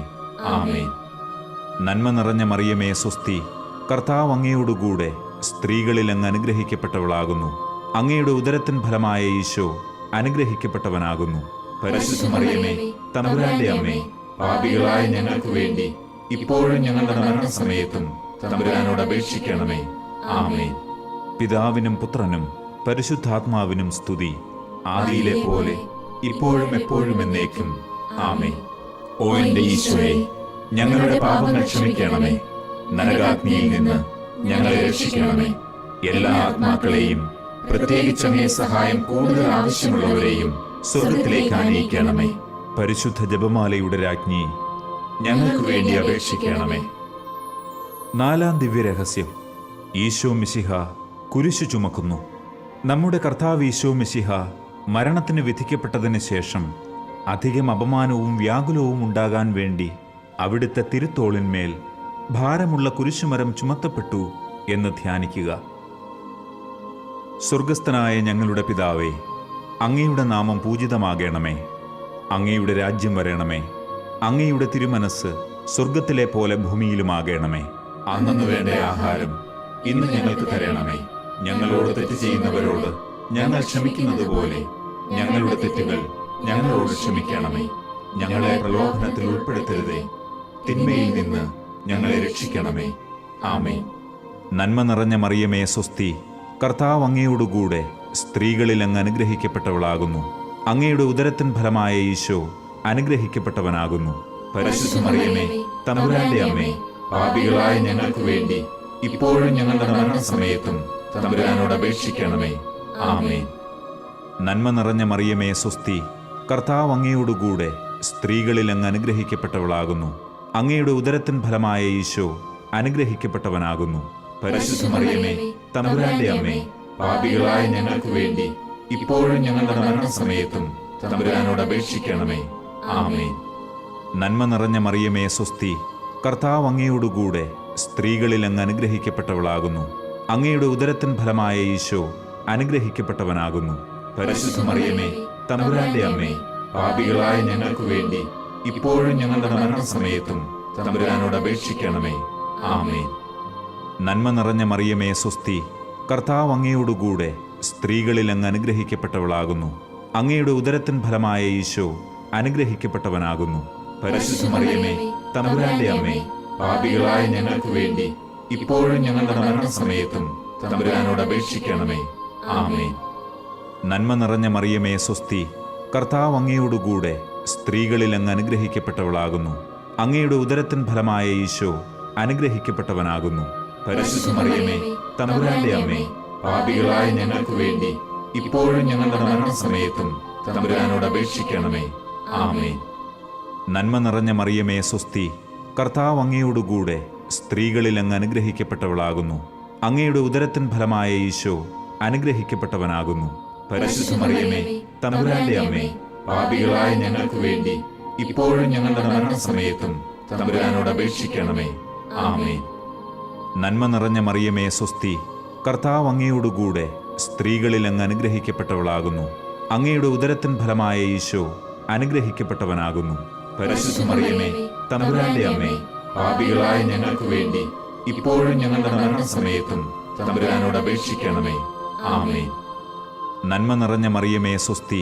ആമേൻ. നന്മ നിറഞ്ഞ മറിയമേ സ്വസ്തി, കർത്താവ് അങ്ങയോടുകൂടെ സ്ത്രീകളിൽ അങ്ങ് അനുഗ്രഹിക്കപ്പെട്ടവളാകുന്നു. അങ്ങയുടെ ഉദരത്തിൻ ഫലമായ ഈശോ അനുഗ്രഹിക്കപ്പെട്ടവനാകുന്നു. പരിശുദ്ധ മറിയമേ, തമ്പുരാന്റെ അമ്മേ, പാപികളായ ഞങ്ങൾക്ക് വേണ്ടി ഇപ്പോഴും ഞങ്ങളുടെ മരണസമയത്തും തമ്പുരാനോട് അപേക്ഷിക്കണമേ. ആമേൻ. പിതാവിനും പുത്രനും പരിശുദ്ധാത്മാവിനും സ്തുതി, ആദിയിലെ പോലെ ഇപ്പോഴും എപ്പോഴും എന്നേക്കും. ആമേൻ. ഓ എന്റെ ഈശോയെ, ഞങ്ങളുടെ പാപങ്ങൾ ക്ഷമിക്കണമേ. നരകാഗ്നിയിൽ നിന്ന് ഞങ്ങളെ രക്ഷിക്കണമേ. എല്ലാ ആത്മാക്കളെയും, പ്രത്യേകിച്ച് അങ്ങേ സഹായം കൂടുതൽ ആവശ്യമുള്ളവരെയും സ്വർഗത്തിലേക്ക് ആനയിക്കണമേ. പരിശുദ്ധ ജപമാലയുടെ രാജ്ഞി, ഞങ്ങൾക്ക് വേണ്ടി അപേക്ഷിക്കണമേ. നാലാം ദിവ്യരഹസ്യം, ഈശോ മിശിഹ കുരിശു ചുമക്കുന്നു. നമ്മുടെ കർത്താവ് ഈശോ മിശിഹ മരണത്തിന് വിധിക്കപ്പെട്ടതിന് ശേഷം അധികം അപമാനവും വ്യാകുലവും ഉണ്ടാകാൻ വേണ്ടി അവിടുത്തെ തിരുത്തോളിന്മേൽ ഭാരമുള്ള കുരിശുമരം ചുമത്തപ്പെട്ടു എന്ന് ധ്യാനിക്കുക. സ്വർഗസ്ഥനായ ഞങ്ങളുടെ പിതാവേ, അങ്ങയുടെ നാമം പൂജിതമാകണമേ. അങ്ങയുടെ രാജ്യം വരണമേ. അങ്ങയുടെ തിരുമനസ് സ്വർഗത്തിലെ പോലെ ഭൂമിയിലുമാകണമേ. അന്നു വേണ്ട ആഹാരം ഇന്ന് ഞങ്ങൾക്ക് തരണമേ. ഞങ്ങളോട് തെറ്റ് ചെയ്യുന്നവരോട് ഞങ്ങൾ ക്ഷമിക്കുന്നത് പോലെ ഞങ്ങളുടെ തെറ്റുകൾ ഞങ്ങളോട് ക്ഷമിക്കണമേ. ഞങ്ങളെ പ്രലോഭനത്തിൽ ഉൾപ്പെടുത്തരുതേ, തിന്മയിൽ നിന്ന് ഞങ്ങളെ രക്ഷിക്കണമേ. ആമേൻ. നന്മ നിറഞ്ഞ മറിയമേ സ്വസ്തി, കർത്താവ് അങ്ങയോടുകൂടെ സ്ത്രീകളിൽ അങ്ങ് അനുഗ്രഹിക്കപ്പെട്ടവളാകുന്നു. അങ്ങയുടെ ഉദരത്തിൻ ഫലമായ ഈശോ അനുഗ്രഹിക്കപ്പെട്ടവനാകുന്നു. പരിശുദ്ധ മറിയമേ, തമ്പുരാന്റെ അമ്മേ, പാപികളായ ഞങ്ങൾക്ക് വേണ്ടി ഇപ്പോഴും ഞങ്ങളുടെ മരണസമയത്തും തമ്പുരാനോട് അപേക്ഷിക്കണമേ. ആമേൻ. നന്മ നിറഞ്ഞ മറിയമേ സ്വസ്തി, കർത്താവ് അങ്ങയോടുകൂടെ സ്ത്രീകളിൽ അങ്ങ് അനുഗ്രഹിക്കപ്പെട്ടവളാകുന്നു. അങ്ങയുടെ ഉദരത്തിൻ ഫലമായ ഈശോ അനുഗ്രഹിക്കപ്പെട്ടവനാകുന്നു. പരിശുദ്ധ മറിയമേ, തമ്പുരാന്റെ അമ്മേ, പാപികളായ ഞങ്ങൾക്ക് വേണ്ടി ഇപ്പോഴും ഞങ്ങളുടെ മരണസമയത്തും തമ്പുരാനോട് അപേക്ഷിക്കണമേ. ആമേൻ. നന്മ നിറഞ്ഞ മറിയമേ സ്വസ്തി, കർത്താവ് അങ്ങയോടുകൂടെ സ്ത്രീകളിൽ അങ്ങ് അനുഗ്രഹിക്കപ്പെട്ടവളാകുന്നു. അങ്ങയുടെ ഉദരത്തിൻ ഫലമായ ഈശോ അനുഗ്രഹിക്കപ്പെട്ടവനാകുന്നു. പരിശുദ്ധ മറിയമേ, തമ്പുരാന്റെ അമ്മേ, പാപികളായ ഞങ്ങൾക്ക് വേണ്ടി ഇപ്പോഴും ഞങ്ങളുടെ മരണസമയത്തും തമ്പുരാനോട് അപേക്ഷിക്കണമേ. ആമേൻ. നന്മ നിറഞ്ഞ മറിയമേ സ്വസ്തി, കർത്താവ് അങ്ങയോടുകൂടെ സ്ത്രീകളിൽ അങ്ങ് അനുഗ്രഹിക്കപ്പെട്ടവളാകുന്നു. അങ്ങയുടെ ഉദരത്തിൻ ഫലമായ ഈശോ അനുഗ്രഹിക്കപ്പെട്ടവനാകുന്നു. പരിശുദ്ധ മറിയമേ, തമ്പുരാന്റെ അമ്മേ, പാപികളായ ഞങ്ങൾക്ക് വേണ്ടി ഇപ്പോഴും ഞങ്ങളുടെ മരണസമയത്തും തമ്പുരാനോട് അപേക്ഷിക്കണമേ. ആമേൻ. നന്മ നിറഞ്ഞ മറിയമേ സ്വസ്തി, കർത്താവ് അങ്ങയോടുകൂടെ സ്ത്രീകളിൽ അങ്ങ് അനുഗ്രഹിക്കപ്പെട്ടവളാകുന്നു. അങ്ങയുടെ ഉദരത്തിൻ ഫലമായ ഈശോ അനുഗ്രഹിക്കപ്പെട്ടവനാകുന്നു. പരിശുദ്ധ മറിയമേ, തമ്പുരാന്റെ അമ്മേ, പാപികളായ ഞങ്ങൾക്ക് വേണ്ടി ഇപ്പോഴും ഞങ്ങളുടെ മരണസമയത്തും തമ്പുരാനോട് അപേക്ഷിക്കണമേ. ആമേൻ. നന്മ നിറഞ്ഞ മറിയമേ സ്വസ്തി, കർത്താവ് അങ്ങയോടുകൂടെ സ്ത്രീകളിൽ അങ്ങ് അനുഗ്രഹിക്കപ്പെട്ടവളാകുന്നു. അങ്ങയുടെ ഉദരത്തിൻ ഫലമായ ഈശോ അനുഗ്രഹിക്കപ്പെട്ടവനാകുന്നു. പരിശുദ്ധ മറിയമേ, തമ്പുരാന്റെ അമ്മേ, പാപികളായ ഞങ്ങൾക്ക് വേണ്ടി ഇപ്പോഴും ഞങ്ങളുടെ മരണസമയത്തും തമ്പുരാനോട് അപേക്ഷിക്കണമേ. ആമേൻ. നന്മ നിറഞ്ഞ മറിയമേ സ്വസ്തി, കർത്താവ് അങ്ങയോടുകൂടെ സ്ത്രീകളിൽ അങ്ങ് അനുഗ്രഹിക്കപ്പെട്ടവളാകുന്നു. അങ്ങയുടെ ഉദരത്തിൻ ഫലമായ ഈശോ അനുഗ്രഹിക്കപ്പെട്ടവനാകുന്നു. പരിശുദ്ധ മറിയമേ, തമ്പുരാന്റെ അമ്മേ, പാപികളായ ഞങ്ങൾക്ക് വേണ്ടി ഇപ്പോഴും ഞങ്ങളുടെ മരണസമയത്തും തമ്പുരാനോട് അപേക്ഷിക്കണമേ. ആമേൻ. നന്മ നിറഞ്ഞ മറിയമേ സ്വസ്തി,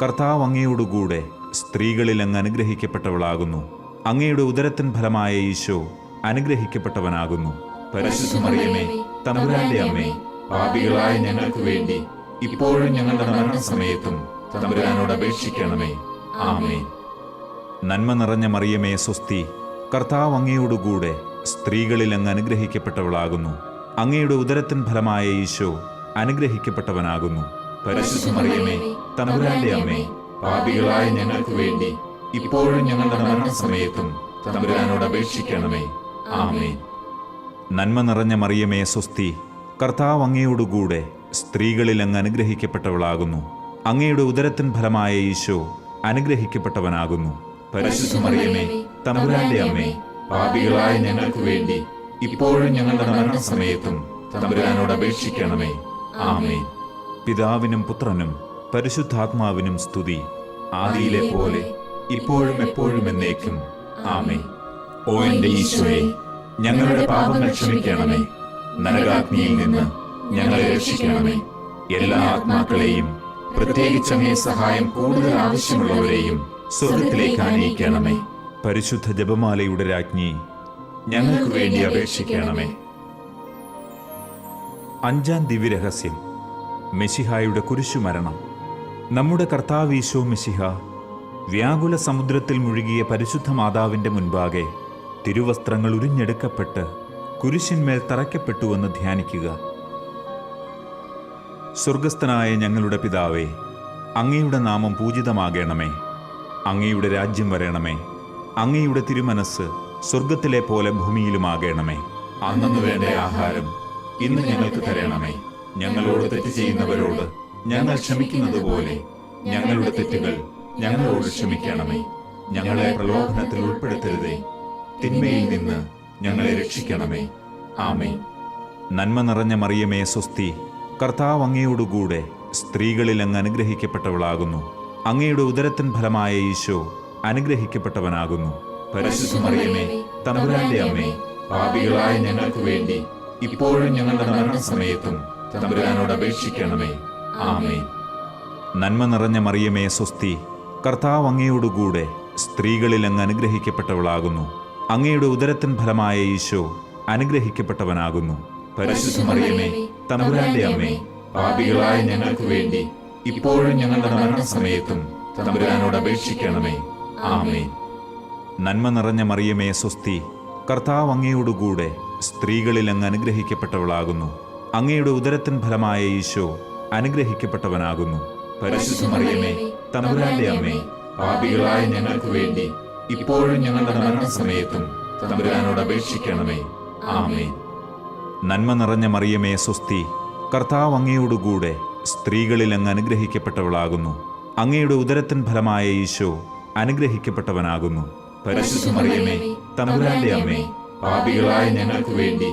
കർത്താവ് അങ്ങയോടുകൂടെ സ്ത്രീകളിൽ അങ്ങ് അനുഗ്രഹിക്കപ്പെട്ടവളാകുന്നു. അങ്ങയുടെ ഉദരത്തിൻ ഫലമായ ഈശോ അനുഗ്രഹിക്കപ്പെട്ടവനാകുന്നു. പരിശുദ്ധ മറിയമേ, തമ്പുരാന്റെ അമ്മേ, പാപികളായ ഞങ്ങൾക്ക് വേണ്ടി ഇപ്പോഴും ഞങ്ങളുടെ മരണസമയത്തും തമ്പുരാനോട് അപേക്ഷിക്കണമേ. ആമേൻ. നന്മ നിറഞ്ഞ മറിയമേ സ്വസ്തി, കർത്താവ് അങ്ങയോടുകൂടെ സ്ത്രീകളിൽ അങ്ങ് അനുഗ്രഹിക്കപ്പെട്ടവളാകുന്നു. അങ്ങയുടെ ഉദരത്തിൻ ഫലമായ ഈശോ അനുഗ്രഹിക്കപ്പെട്ടവനാകുന്നു. പരിശുദ്ധ മറിയമേ, തമ്പുരാന്റെ അമ്മേ, പാപികളായ ഞങ്ങൾക്ക് വേണ്ടി ഇപ്പോഴും ഞങ്ങളുടെ മരണസമയത്തും തമ്പുരാനോട് അപേക്ഷിക്കണമേ. ആമേൻ. നന്മ നിറഞ്ഞ മറിയമേ സ്വസ്തി, കർത്താവ് അങ്ങയോടുകൂടെ സ്ത്രീകളിൽ അങ്ങ് അനുഗ്രഹിക്കപ്പെട്ടവളാകുന്നു. അങ്ങയുടെ ഉദരത്തിൻ ഫലമായ ഈശോ അനുഗ്രഹിക്കപ്പെട്ടവനാകുന്നു. പരിശുദ്ധ മറിയമേ, തമ്പുരാന്റെ അമ്മേ, പാപികളായ ഞങ്ങൾക്ക് വേണ്ടി ഇപ്പോഴും ഞങ്ങളുടെ മരണസമയത്തും തമ്പുരാനോട് അപേക്ഷിക്കണമേ. ആമേൻ. പിതാവിനും പുത്രനും പരിശുദ്ധാത്മാവിനും സ്തുതി, ആദിയിലെ പോലെ ഇപ്പോഴും എപ്പോഴും എന്നേക്കും. ആമേൻ. ഓ എന്റെ ഈശോയെ, ഞങ്ങളുടെ പാപങ്ങൾ ക്ഷമിക്കണമേ. നരകാഗ്നിയിൽ നിന്ന് ഞങ്ങളെ രക്ഷിക്കണമേ. എല്ലാ ആത്മാക്കളെയും, പ്രത്യേകിച്ച് അങ്ങേ സഹായം കൂടുതൽ ആവശ്യമുള്ളവരെയും സ്വർഗത്തിലേക്ക് ആനയിക്കണമേ. പരിശുദ്ധ ജപമാലയുടെ രാജ്ഞി, ഞങ്ങൾക്ക് വേണ്ടി അപേക്ഷിക്കണമേ. അഞ്ചാം ദിവ്യരഹസ്യം, മെശിഹായുടെ കുരിശുമരണം. നമ്മുടെ കർത്താവ് ഈശോ മെശിഹ വ്യാകുല സമുദ്രത്തിൽ മുഴുകിയ പരിശുദ്ധ മാതാവിന്റെ മുൻപാകെ തിരുവസ്ത്രങ്ങൾ ഉരിഞ്ഞെടുക്കപ്പെട്ട് കുരിശിന്മേൽ തറയ്ക്കപ്പെട്ടുവെന്ന് ധ്യാനിക്കുക. സ്വർഗസ്ഥനായ ഞങ്ങളുടെ പിതാവേ, അങ്ങയുടെ നാമം പൂജിതമാകണമേ. അങ്ങയുടെ രാജ്യം വരണമേ. അങ്ങയുടെ തിരുമനസ് സ്വർഗത്തിലെ പോലെ ഭൂമിയിലുമാകണമേ. അന്നന്ന് വേണ്ട ആഹാരം ഇന്ന് ഞങ്ങൾക്ക് തരണമേ. ഞങ്ങളോട് തെറ്റ് ചെയ്യുന്നവരോട് ഞങ്ങൾ ക്ഷമിക്കുന്നത് പോലെ ഞങ്ങളുടെ തെറ്റുകൾ ഞങ്ങളോട് ക്ഷമിക്കണമേ. ഞങ്ങളെ പ്രലോഭനത്തിൽ ഉൾപ്പെടുത്തരുതേ, തിന്മയിൽ നിന്ന് ഞങ്ങളെ രക്ഷിക്കണമേ. ആമേൻ. നന്മ നിറഞ്ഞ മറിയമേ സ്വസ്തി, കർത്താവ് അങ്ങയോടുകൂടെ സ്ത്രീകളിൽ അങ്ങ് അനുഗ്രഹിക്കപ്പെട്ടവളാകുന്നു. അങ്ങയുടെ ഉദരത്തിൻ ഫലമായ ഈശോ അനുഗ്രഹിക്കപ്പെട്ടവനാകുന്നു. പരിശുദ്ധ മറിയമേ, തമ്പുരാന്റെ അമ്മേ, പാപികളായ ഞങ്ങൾക്ക് വേണ്ടി ഇപ്പോഴും ഞങ്ങളുടെ മരണസമയത്തും തമ്പുരാനോട് അപേക്ഷിക്കണമേ. ആമേൻ. നന്മ നിറഞ്ഞ മറിയമേ സ്വസ്തി, കർത്താവ് അങ്ങയോടുകൂടെ സ്ത്രീകളിൽ അങ്ങ് അനുഗ്രഹിക്കപ്പെട്ടവളാകുന്നു. അങ്ങയുടെ ഉദരത്തിൻ ഫലമായ ഈശോ അനുഗ്രഹിക്കപ്പെട്ടവനാകുന്നു. പരിശുദ്ധ മറിയമേ, തമ്പുരാന്റെ അമ്മേ, പാപികളായ ഞങ്ങൾക്ക് വേണ്ടി ഇപ്പോഴും ഞങ്ങളുടെ മരണസമയത്തും തമ്പുരാനോട് അപേക്ഷിക്കണമേ. ആമേൻ. നന്മ നിറഞ്ഞ മറിയമേ സ്വസ്തി, കർത്താവ് അങ്ങയോടുകൂടെ സ്ത്രീകളിൽ അങ്ങ് അനുഗ്രഹിക്കപ്പെട്ടവളാകുന്നു. അങ്ങയുടെ ഉദരത്തിൻ ഫലമായ ഈശോ അനുഗ്രഹിക്കപ്പെട്ടവനാകുന്നു. പരിശുദ്ധ മറിയമേ, തമ്പുരാന്റെ അമ്മേ, പാപികളായ ഞങ്ങൾക്ക് വേണ്ടി ഇപ്പോഴും ഞങ്ങളുടെ മരണസമയത്തും തമ്പുരാനോട് അപേക്ഷിക്കണമേ. ആമേൻ. നന്മ നിറഞ്ഞ മറിയമേ സ്വസ്തി, കർത്താവ് അങ്ങയോടുകൂടെ സ്ത്രീകളിൽ അങ്ങ് അനുഗ്രഹിക്കപ്പെട്ടവളാകുന്നു. അങ്ങയുടെ ഉദരത്തിൻ ഫലമായ ഈശോ അനുഗ്രഹിക്കപ്പെട്ടവനാകുന്നു. പരിശുദ്ധ മറിയമേ, തമ്പുരാന്റെ അമ്മേ, പാപികളായ ഞങ്ങൾക്ക് വേണ്ടി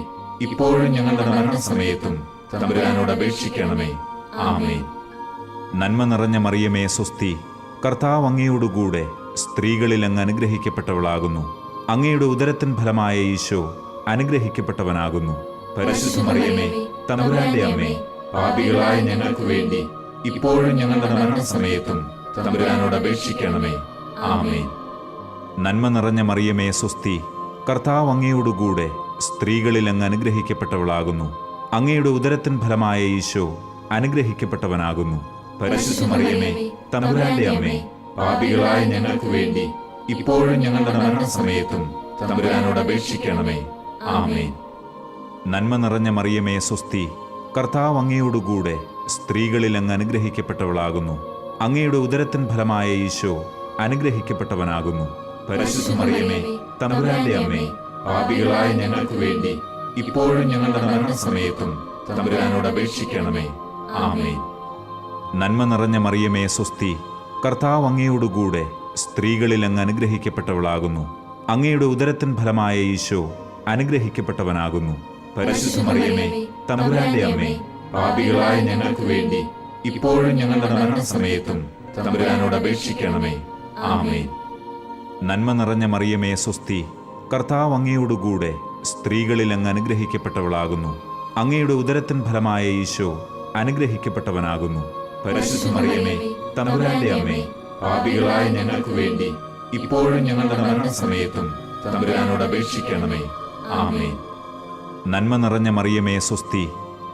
ഇപ്പോഴും ഞങ്ങളുടെ മരണസമയത്തും തമ്പുരാനോട് അപേക്ഷിക്കണമേ. ആമേൻ. നന്മ നിറഞ്ഞ മറിയമേ സ്വസ്തി, കർത്താവ് അങ്ങയോടുകൂടെ സ്ത്രീകളിൽ അങ്ങ് അനുഗ്രഹിക്കപ്പെട്ടവളാകുന്നു. അങ്ങയുടെ ഉദരത്തിൻ ഫലമായ ഈശോ അനുഗ്രഹിക്കപ്പെട്ടവനാകുന്നു. പരിശുദ്ധ മറിയമേ, തമ്പുരാന്റെ അമ്മേ, പാപികളായ ഞങ്ങൾക്ക് വേണ്ടി ഇപ്പോഴും ഞങ്ങളുടെ മരണസമയത്തും തമ്പുരാനോട് അപേക്ഷിക്കണമേ. ആമേൻ. നന്മ നിറഞ്ഞ മറിയമേ സ്വസ്തി, കർത്താവ് അങ്ങയോടുകൂടെ സ്ത്രീകളിൽ അങ്ങ് അനുഗ്രഹിക്കപ്പെട്ടവളാകുന്നു. അങ്ങയുടെ ഉദരത്തിൻ ഫലമായ ഈശോ അനുഗ്രഹിക്കപ്പെട്ടവനാകുന്നു. പരിശുദ്ധ മറിയമേ, തമ്പുരാന്റെ അമ്മേ, പാപികളായ ഞങ്ങൾക്ക് വേണ്ടി ഇപ്പോഴും ഞങ്ങളുടെ മരണസമയത്തും തമ്പുരാനോട് അപേക്ഷിക്കണമേ. ആമേൻ. നന്മ നിറഞ്ഞ മറിയമേ സ്വസ്തി, കർത്താവ് അങ്ങയോടുകൂടെ സ്ത്രീകളിൽ അങ്ങ് അനുഗ്രഹിക്കപ്പെട്ടവളാകുന്നു. അങ്ങയുടെ ഉദരത്തിൻ ഫലമായ ഈശോ അനുഗ്രഹിക്കപ്പെട്ടവനാകുന്നു. പരിശുദ്ധ മറിയമേ, തമ്പുരാന്റെ അമ്മേ, പാപികളായ ഞങ്ങൾക്ക് വേണ്ടി ഇപ്പോഴും ഞങ്ങളുടെ മരണസമയത്തും തമ്പുരാനോട് അപേക്ഷിക്കണമേ. ആമേൻ. നന്മ നിറഞ്ഞ മറിയമേ സ്വസ്തി, കർത്താവ് അങ്ങയോടുകൂടെ സ്ത്രീകളിൽ അങ്ങ് അനുഗ്രഹിക്കപ്പെട്ടവളാകുന്നു. അങ്ങയുടെ ഉദരത്തിൻ ഫലമായ ഈശോ അനുഗ്രഹിക്കപ്പെട്ടവനാകുന്നു. പരിശുദ്ധ മറിയമേ, തമ്പുരാന്റെ അമ്മേ, പാപികളായ ഞങ്ങൾക്ക് വേണ്ടി ഇപ്പോഴും ഞങ്ങളുടെ മരണസമയത്തും തമ്പുരാനോട് അപേക്ഷിക്കണമേ. ആമേൻ. നന്മ നിറഞ്ഞ മറിയമേ സ്വസ്തി, കർത്താവ് അങ്ങയോടുകൂടെ സ്ത്രീകളിൽ അങ്ങ് അനുഗ്രഹിക്കപ്പെട്ടവളാകുന്നു. അങ്ങയുടെ ഉദരത്തിൻ ഫലമായ ഈശോ അനുഗ്രഹിക്കപ്പെട്ടവനാകുന്നു. പരിശുദ്ധ മറിയമേ, തമ്പുരാന്റെ അമ്മേ, പാപികളായ ഞങ്ങൾക്ക് വേണ്ടി ഇപ്പോഴും ഞങ്ങളുടെ മരണസമയത്തും തമ്പുരാനോട് അപേക്ഷിക്കണമേ. ആമേൻ. നന്മ നിറഞ്ഞ മറിയമേ, സ്വസ്തി.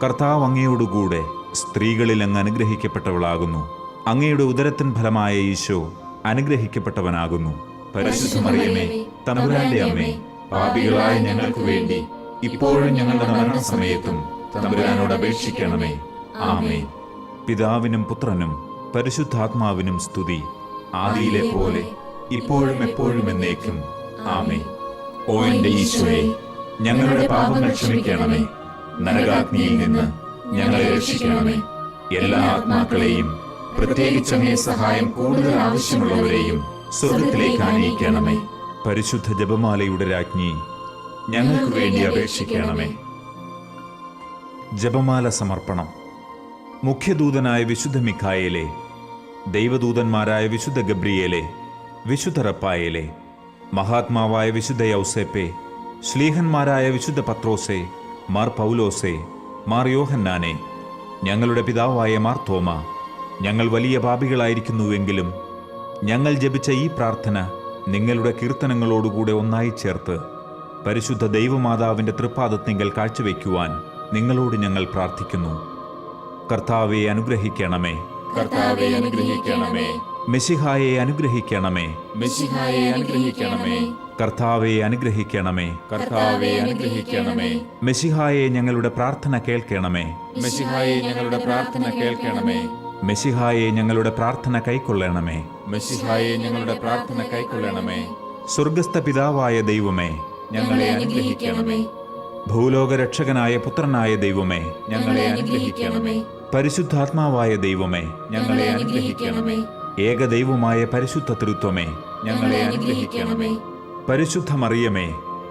കർത്താവ് അങ്ങയോടുകൂടെ സ്ത്രീകളിൽ അങ്ങ് അനുഗ്രഹിക്കപ്പെട്ടവളാകുന്നു. അങ്ങയുടെ ഉദരത്തിൻ ഫലമായ ഈശോ അനുഗ്രഹിക്കപ്പെട്ടവനാകുന്നു. പരിശുദ്ധ മറിയമേ, തമ്പുരാന്റെ അമ്മേ, പാപികളായ ഞങ്ങൾക്ക് വേണ്ടി ഇപ്പോഴും ഞങ്ങളുടെ മരണസമയത്തും തമ്പുരാനോട് അപേക്ഷിക്കണമേ. ആമേൻ. പിതാവിനും പുത്രനും പരിശുദ്ധാത്മാവിനും സ്തുതി, ആദിയിലെ പോലെ ഇപ്പോഴും എപ്പോഴും എന്നേക്കും. ആമേൻ. ഓ എന്റെ ഈശോയെ, ഞങ്ങളുടെ പാപങ്ങൾ ക്ഷമിക്കണമേ. നരകാഗ്നിയിൽ നിന്ന് ഞങ്ങളെ രക്ഷിക്കണമേ. എല്ലാ ആത്മാക്കളെയും, പ്രത്യേകിച്ച് അങ്ങേ സഹായം കൂടുതൽ ആവശ്യമുള്ളവരെയും സ്വർഗത്തിലേക്ക് ആനയിക്കണമേ. പരിശുദ്ധ ജപമാലയുടെ രാജ്ഞി, ഞങ്ങൾക്ക് വേണ്ടി അപേക്ഷിക്കണമേ. ജപമാല സമർപ്പണം. മുഖ്യദൂതനായ വിശുദ്ധ മിഖായേലെ, ദൈവദൂതന്മാരായ വിശുദ്ധ ഗബ്രിയേലെ, വിശുദ്ധ റപ്പായേലെ, മഹാത്മാവായ വിശുദ്ധ യൗസേപ്പെ, ശ്ലീഹന്മാരായ വിശുദ്ധ പത്രോസെ, മാർ പൗലോസെ, മാർ യോഹന്നാനെ, ഞങ്ങളുടെ പിതാവായ മാർ തോമ, ഞങ്ങൾ വലിയ പാപികളായിരിക്കുന്നുവെങ്കിലും ഞങ്ങൾ ജപിച്ച ഈ പ്രാർത്ഥന നിങ്ങളുടെ കീർത്തനങ്ങളോടുകൂടെ ഒന്നായി ചേർത്ത് പരിശുദ്ധ ദൈവമാതാവിൻ്റെ തൃപ്പാദത്തിങ്കൽ കാഴ്ചവെക്കുവാൻ നിങ്ങളോട് ഞങ്ങൾ പ്രാർത്ഥിക്കുന്നു. കർത്താവെ അനുഗ്രഹിക്കണമേ. കർത്താവെ അനുഗ്രഹിക്കണമേ. മെശിഹായെ അനുഗ്രഹിക്കണമേ. മെശിഹായെ അനുഗ്രഹിക്കണമേ. കർത്താവെ അനുഗ്രഹിക്കണമേ. കർത്താവെ അനുഗ്രഹിക്കണമേ. മെശിഹായെ ഞങ്ങളുടെ പ്രാർത്ഥന കേൾക്കണമേ. മെശിഹായെ ഞങ്ങളുടെ പ്രാർത്ഥന കേൾക്കണമേ. മെശിഹായെ ഞങ്ങളുടെ പ്രാർത്ഥന കൈക്കൊള്ളണമേ. മെശിഹായെ ഞങ്ങളുടെ പ്രാർത്ഥന കൈക്കൊള്ളണമേ. സ്വർഗസ്ഥ പിതാവായ ദൈവമേ, ഞങ്ങളെ അനുഗ്രഹിക്കണമേ. ഭൂലോകരക്ഷകനായ പുത്രനായ ദൈവമേ, ഞങ്ങളെ അനുഗ്രഹിക്കണമേ. പരിശുദ്ധാത്മാവായ ദൈവമേ, ഞങ്ങളെ അനുഗ്രഹിക്കണമേ. ഏകദൈവമായ പരിശുദ്ധ തൃത്വമേ, ഞങ്ങളെ അനുഗ്രഹിക്കണമേ. പരിശുദ്ധ മറിയമേ,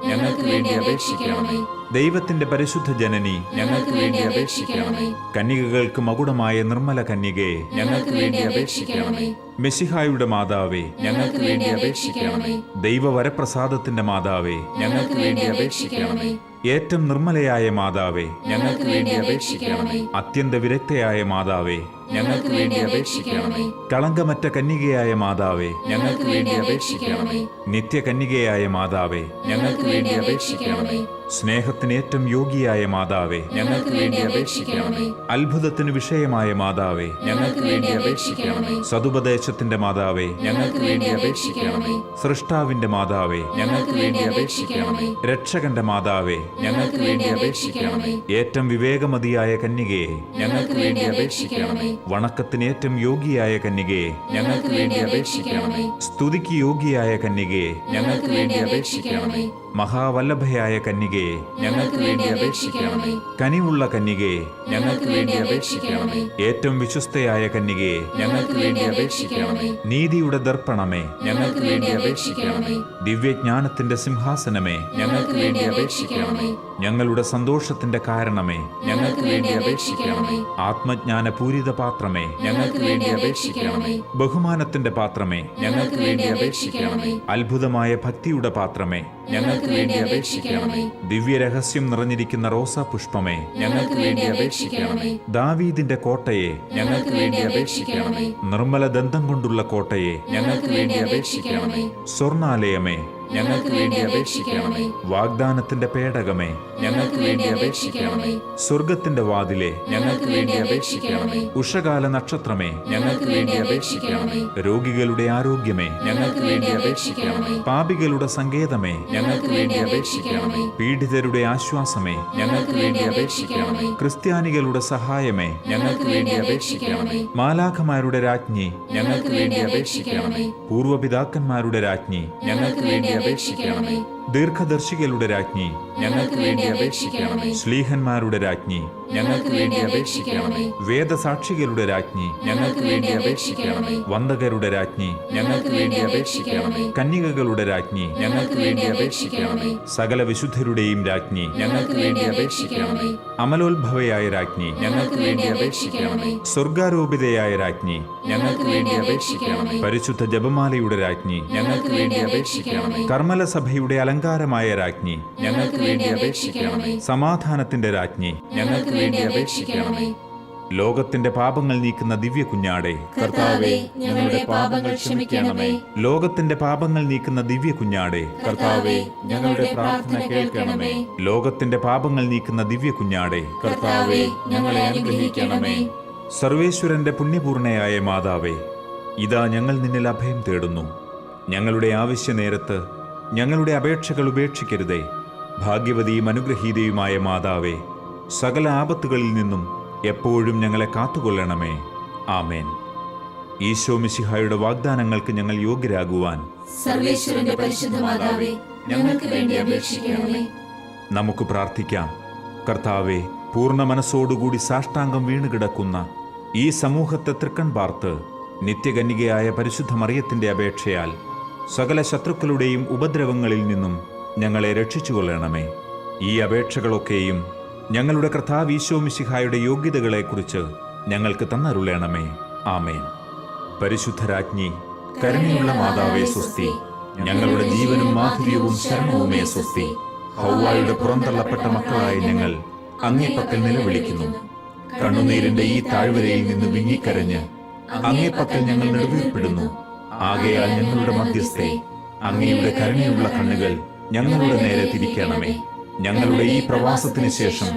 ഞങ്ങൾക്ക് വേണ്ടി അപേക്ഷിക്കണമേ. ദൈവത്തിന്റെ പരിശുദ്ധ ജനനി, ഞങ്ങൾക്ക് വേണ്ടി അപേക്ഷിക്കണമേ. കന്യകകൾക്ക് മകുടമായ നിർമ്മല കന്യകയെ, ഞങ്ങൾക്ക് വേണ്ടി അപേക്ഷിക്കണമേ. മെശിഹായുടെ മാതാവേ, ഞങ്ങൾക്ക് വേണ്ടി അപേക്ഷിക്കണമേ. ദൈവവരപ്രസാദത്തിന്റെ മാതാവേ, ഞങ്ങൾക്ക് വേണ്ടി അപേക്ഷിക്കണമേ. ഏറ്റവും നിർമ്മലയായ മാതാവേ, ഞങ്ങൾക്ക് വേണ്ടി അപേക്ഷിക്കണമേ. അത്യന്ത വിരക്തയായ മാതാവേ, ഞങ്ങൾക്ക് വേണ്ടി അപേക്ഷിക്കണമേ. കളങ്കമറ്റ കന്യകയായ മാതാവേ, ഞങ്ങൾക്ക് വേണ്ടി അപേക്ഷിക്കണമേ. നിത്യകന്യകയായ മാതാവേ, ഞങ്ങൾക്ക് വേണ്ടി അപേക്ഷിക്കണമേ. സ്നേഹത്തിന് ഏറ്റവും യോഗ്യയായ മാതാവേ, ഞങ്ങൾക്ക് വേണ്ടി അപേക്ഷിക്കണമേ. അത്ഭുതത്തിന് വിഷയമായ മാതാവേ, ഞങ്ങൾക്ക് വേണ്ടി അപേക്ഷിക്കണമേ. സതുപദേശത്തിന്റെ മാതാവേ, ഞങ്ങൾക്ക് വേണ്ടി അപേക്ഷിക്കണമേ. സൃഷ്ടാവിന്റെ മാതാവേ, ഞങ്ങൾക്ക് വേണ്ടി അപേക്ഷിക്കണമേ. രക്ഷകന്റെ മാതാവേ, ഞങ്ങൾക്ക് വേണ്ടി അപേക്ഷിക്കണമേ. ഏറ്റവും വിവേകമതിയായ കന്യകയെ, ഞങ്ങൾക്ക് വേണ്ടി അപേക്ഷിക്കണമേ. വണക്കത്തിന് ഏറ്റവും യോഗ്യയായ കന്യകയെ, ഞങ്ങൾക്ക് വേണ്ടി അപേക്ഷിക്കണമേ. സ്തുതിക്ക് യോഗ്യയായ കന്യകയെ, ഞങ്ങൾക്ക് വേണ്ടി അപേക്ഷിക്കണമേ. മഹാവല്ലഭയായ കന്യകയെ, ഞങ്ങൾക്ക് വേണ്ടി അപേക്ഷിക്കണമേ. കനിവുള്ള കന്യകയെ, ഞങ്ങൾക്ക് വേണ്ടി അപേക്ഷിക്കണമേ. ഏറ്റവും വിശ്വസ്തയായ കന്യകയെ, ഞങ്ങൾക്ക് വേണ്ടി അപേക്ഷിക്കണമേ. നീതിയുടെ ദർപ്പണമേ, ഞങ്ങൾക്ക് വേണ്ടി അപേക്ഷിക്കണമേ. ദിവ്യജ്ഞാനത്തിന്റെ സിംഹാസനമേ, ഞങ്ങൾക്ക് വേണ്ടി അപേക്ഷിക്കണമേ. ഞങ്ങളുടെ സന്തോഷത്തിന്റെ കാരണമേ, ഞങ്ങൾക്ക് വേണ്ടി അപേക്ഷിക്കണമേ. ആത്മജ്ഞാന പൂരിത പാത്രമേ, ഞങ്ങൾക്ക് വേണ്ടി അപേക്ഷിക്കണമേ. ബഹുമാനത്തിന്റെ പാത്രമേ, ഞങ്ങൾക്ക് വേണ്ടി അപേക്ഷിക്കണമേ. അത്ഭുതമായ ഭക്തിയുടെ പാത്രമേ, ഞങ്ങൾക്ക് വേണ്ടി അപേക്ഷിക്കണമേ. ദിവ്യരഹസ്യം നിറഞ്ഞിരിക്കുന്ന റോസാ പുഷ്പമേ, ഞങ്ങൾക്ക് വേണ്ടി അപേക്ഷിക്കണമേ. ദാവീദിന്റെ കോട്ടയെ, ഞങ്ങൾക്ക് വേണ്ടി അപേക്ഷിക്കണമേ. നിർമ്മല ദന്തം കൊണ്ടുള്ള കോട്ടയെ, ഞങ്ങൾക്ക് വേണ്ടി അപേക്ഷിക്കണമേ. സ്വർണാലയമേ, ഞങ്ങൾക്ക് വേണ്ടി അപേക്ഷിക്കണമേ. വാഗ്ദാനത്തിന്റെ പേടകമേ, ഞങ്ങൾക്ക് വേണ്ടി അപേക്ഷിക്കണമേ. സ്വർഗത്തിന്റെ വാതിലെ, ഞങ്ങൾക്ക് വേണ്ടി അപേക്ഷിക്കണമേ. ഉഷകാല നക്ഷത്രമേ, ഞങ്ങൾക്ക് വേണ്ടി അപേക്ഷിക്കണമേ. രോഗികളുടെ ആരോഗ്യമേ, ഞങ്ങൾക്ക് വേണ്ടി അപേക്ഷിക്കണമേ. പാപികളുടെ സങ്കേതമേ, ഞങ്ങൾക്ക് വേണ്ടി അപേക്ഷിക്കണമേ. പീഡിതരുടെ ആശ്വാസമേ, ഞങ്ങൾക്ക് വേണ്ടി അപേക്ഷിക്കണമേ. ക്രിസ്ത്യാനികളുടെ സഹായമേ, ഞങ്ങൾക്ക് വേണ്ടി അപേക്ഷിക്കണമേ. മാലാഖമാരുടെ രാജ്ഞി, ഞങ്ങൾക്ക് വേണ്ടി അപേക്ഷിക്കണമേ. പൂർവപിതാക്കന്മാരുടെ രാജ്ഞി, ഞങ്ങൾക്ക് വേണ്ടി അപേക്ഷിക്കണമേ. ദീർഘദർശികളുടെ രാജ്ഞി, ഞങ്ങൾക്ക് വേണ്ടി അപേക്ഷിക്കണമേ. ശ്ലീഹന്മാരുടെ രാജ്ഞി, ഞങ്ങൾക്ക് വേണ്ടി അപേക്ഷിക്കണമേ. വേദസാക്ഷികളുടെ രാജ്ഞി, ഞങ്ങൾക്ക് വേണ്ടി അപേക്ഷിക്കണമേ. വന്ദകരുടെ രാജ്ഞി, ഞങ്ങൾക്ക് വേണ്ടി അപേക്ഷിക്കണമേ. കന്യകകളുടെ രാജ്ഞി, ഞങ്ങൾക്ക് വേണ്ടി അപേക്ഷിക്കണമേ. സകല വിശുദ്ധരുടെയും രാജ്ഞി, ഞങ്ങൾക്ക് വേണ്ടി അപേക്ഷിക്കണമേ. അമലോത്ഭവയായ രാജ്ഞി, ഞങ്ങൾക്ക് വേണ്ടി അപേക്ഷിക്കണമേ. സ്വർഗാരോപിതയായ രാജ്ഞി, ഞങ്ങൾക്ക് വേണ്ടി അപേക്ഷിക്കണമേ. പരിശുദ്ധ ജപമാലയുടെ രാജ്ഞി, ഞങ്ങൾക്ക് വേണ്ടി അപേക്ഷിക്കണമേ. കർമ്മലസഭയുടെ അലങ്കാരമായ രാജ്ഞി, ഞങ്ങൾക്ക് വേണ്ടി അപേക്ഷിക്കണമേ. സമാധാനത്തിന്റെ രാജ്ഞി, ഞങ്ങൾക്ക് വേണ്ടി അപേക്ഷിക്കണമേ. ലോകത്തിന്റെ പാപങ്ങൾ നീക്കുന്ന ദിവ്യ കുഞ്ഞാടേ, കർത്താവേ, ഞങ്ങളുടെ പാപങ്ങൾ ക്ഷമിക്കണമേ. ലോകത്തിന്റെ പാപങ്ങൾ നീക്കുന്ന ദിവ്യ കുഞ്ഞാടേ, കർത്താവേ, ഞങ്ങളുടെ പ്രാർത്ഥന കേൾക്കണമേ. ലോകത്തിന്റെ പാപങ്ങൾ നീക്കുന്ന ദിവ്യ കുഞ്ഞാടേ, കർത്താവേ, ഞങ്ങളെ അനുഗ്രഹിക്കണമേ. സർവേശ്വരന്റെ പുണ്യപൂർണയായ മാതാവേ, ഇതാ ഞങ്ങൾ നിന്നിൽ അഭയം തേടുന്നു. ഞങ്ങളുടെ ആവശ്യനേരത്ത് ഞങ്ങളുടെ അപേക്ഷകൾ ഉപേക്ഷിക്കരുതേ. ഭാഗ്യവതിയും അനുഗ്രഹീതയുമായ മാതാവേ, സകല ആപത്തുകളിൽ നിന്നും എപ്പോഴും ഞങ്ങളെ കാത്തുകൊള്ളണമേ. ആമേൻ. ഈശോ മിശിഹായുടെ വാഗ്ദാനങ്ങൾക്ക് ഞങ്ങൾ യോഗ്യരാകുവാൻ സർവേശ്വരന്റെ പരിശുദ്ധ മാതാവേ, ഞങ്ങൾക്ക് വേണ്ടി അപേക്ഷിക്കണമേ. നമുക്ക് പ്രാർത്ഥിക്കാം. കർത്താവെ, പൂർണ്ണ മനസ്സോടുകൂടി സാഷ്ടാംഗം വീണുകിടക്കുന്ന ഈ സമൂഹത്തെ തൃക്കൺ പാർത്ത് നിത്യകന്യകയായ പരിശുദ്ധ മറിയത്തിന്റെ അപേക്ഷയാൽ സകല ശത്രുക്കളുടെയും ഉപദ്രവങ്ങളിൽ നിന്നും ഞങ്ങളെ രക്ഷിച്ചുകൊള്ളണമേ. ഈ അപേക്ഷകളൊക്കെയും ഞങ്ങളുടെ കർത്താവ് ഈശോ മിശിഹായുടെ യോഗ്യതകളെക്കുറിച്ച് ഞങ്ങൾക്ക് തന്നരുളണമേ. ആമേൻ. പരിശുദ്ധരാജ്ഞി, കരുണയുള്ള മാതാവേ സ്വസ്തി. ഞങ്ങളുടെ ജീവനും മാധുര്യവും ശരണവുമേ സ്വസ്തി. ഹൗവായുടെ പുറന്തള്ളപ്പെട്ട മക്കളായ ഞങ്ങൾ അങ്ങേപ്പക്കൽ നിലവിളിക്കുന്നു. കണ്ണുനീരിന്റെ ഈ താഴ്വരയിൽ നിന്ന് വിങ്ങിക്കരഞ്ഞ് അങ്ങേപ്പക്കൽ ഞങ്ങൾ നെടുവീർപ്പെടുന്നു. ആകയാൽ ഞങ്ങളുടെ മധ്യസ്ഥേ, അങ്ങയുടെ കരുണയുള്ള കണ്ണുകൾ ഞങ്ങളുടെ നേരെ തിരിക്കണമേ. ഞങ്ങളുടെ ഈ പ്രവാസത്തിന് ശേഷം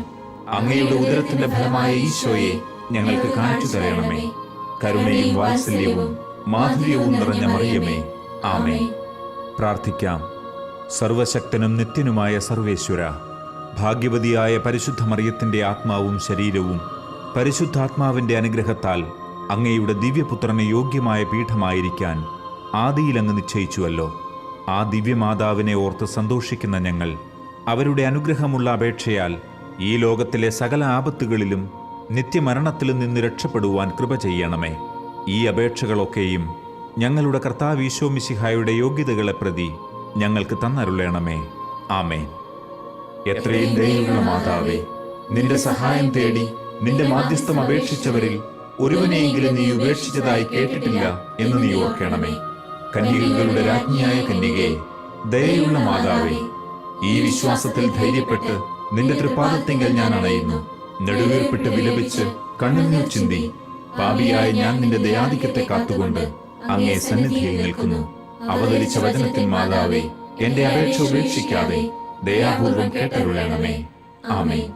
അങ്ങയുടെ ഉദരത്തിന്റെ ഫലമായ ഈശോയെ ഞങ്ങൾക്ക് കാണിച്ചു തരണമേ. കരുണയും വാത്സല്യവും മാധുര്യവും നിറഞ്ഞ മറിയമേ, ആമേൻ. പ്രാർത്ഥിക്കാം. സർവശക്തനും നിത്യനുമായ സർവേശ്വര, ഭാഗ്യവതിയായ പരിശുദ്ധ മറിയത്തിന്റെ ആത്മാവും ശരീരവും പരിശുദ്ധാത്മാവിന്റെ അനുഗ്രഹത്താൽ അങ്ങയുടെ ദിവ്യപുത്രന് യോഗ്യമായ പീഠമായിരിക്കാൻ ആദിയിൽ അങ്ങ് നിശ്ചയിച്ചുവല്ലോ. ആ ദിവ്യമാതാവിനെ ഓർത്ത് സന്തോഷിക്കുന്ന ഞങ്ങൾ അവരുടെ അനുഗ്രഹമുള്ള അപേക്ഷയാൽ ഈ ലോകത്തിലെ സകല ആപത്തുകളിലും നിത്യമരണത്തിലും നിന്ന് രക്ഷപ്പെടുവാൻ കൃപ ചെയ്യണമേ. ഈ അപേക്ഷകളൊക്കെയും ഞങ്ങളുടെ കർത്താവ് ഈശോ മിശിഹായുടെ യോഗ്യതകളെ പ്രതി ഞങ്ങൾക്ക് തന്നരുളണമേ. ആമേൻ. എത്രയും ദയയുള്ള മാതാവേ, നിന്റെ സഹായം തേടി നിന്റെ മാധ്യസ്ഥം അപേക്ഷിച്ചവരിൽ ഒരുവനെയെങ്കിലും നീ ഉപേക്ഷിച്ചതായി കേട്ടിട്ടില്ല എന്ന് നീ ഓർക്കണമേ. കന്യകകളുടെ രാജ്ഞിയായ കന്യകയെ, ദയയുള്ള മാതാവേ, ഈ വിശ്വാസത്തിൽ ധൈര്യപ്പെട്ട് നിന്റെ തൃപ്പാദത്തിങ്കൽ ഞാൻ അണയുന്നു. നെടുവീർപ്പിട്ട് വിലപിച്ച് കണ്ണുനീർ ചിന്തി പാപിയായ ഞാൻ നിന്റെ ദയാധിക്യത്തെ കാത്തുകൊണ്ട് അങ്ങേ സന്നിധിയിൽ നിൽക്കുന്നു. അവതരിച്ച വചനത്തിൽ മാതാവേ, എന്റെ അപേക്ഷ ഉപേക്ഷിക്കാതെ ദയാപൂർവം കേട്ടരുളണമേ. ആമേൻ.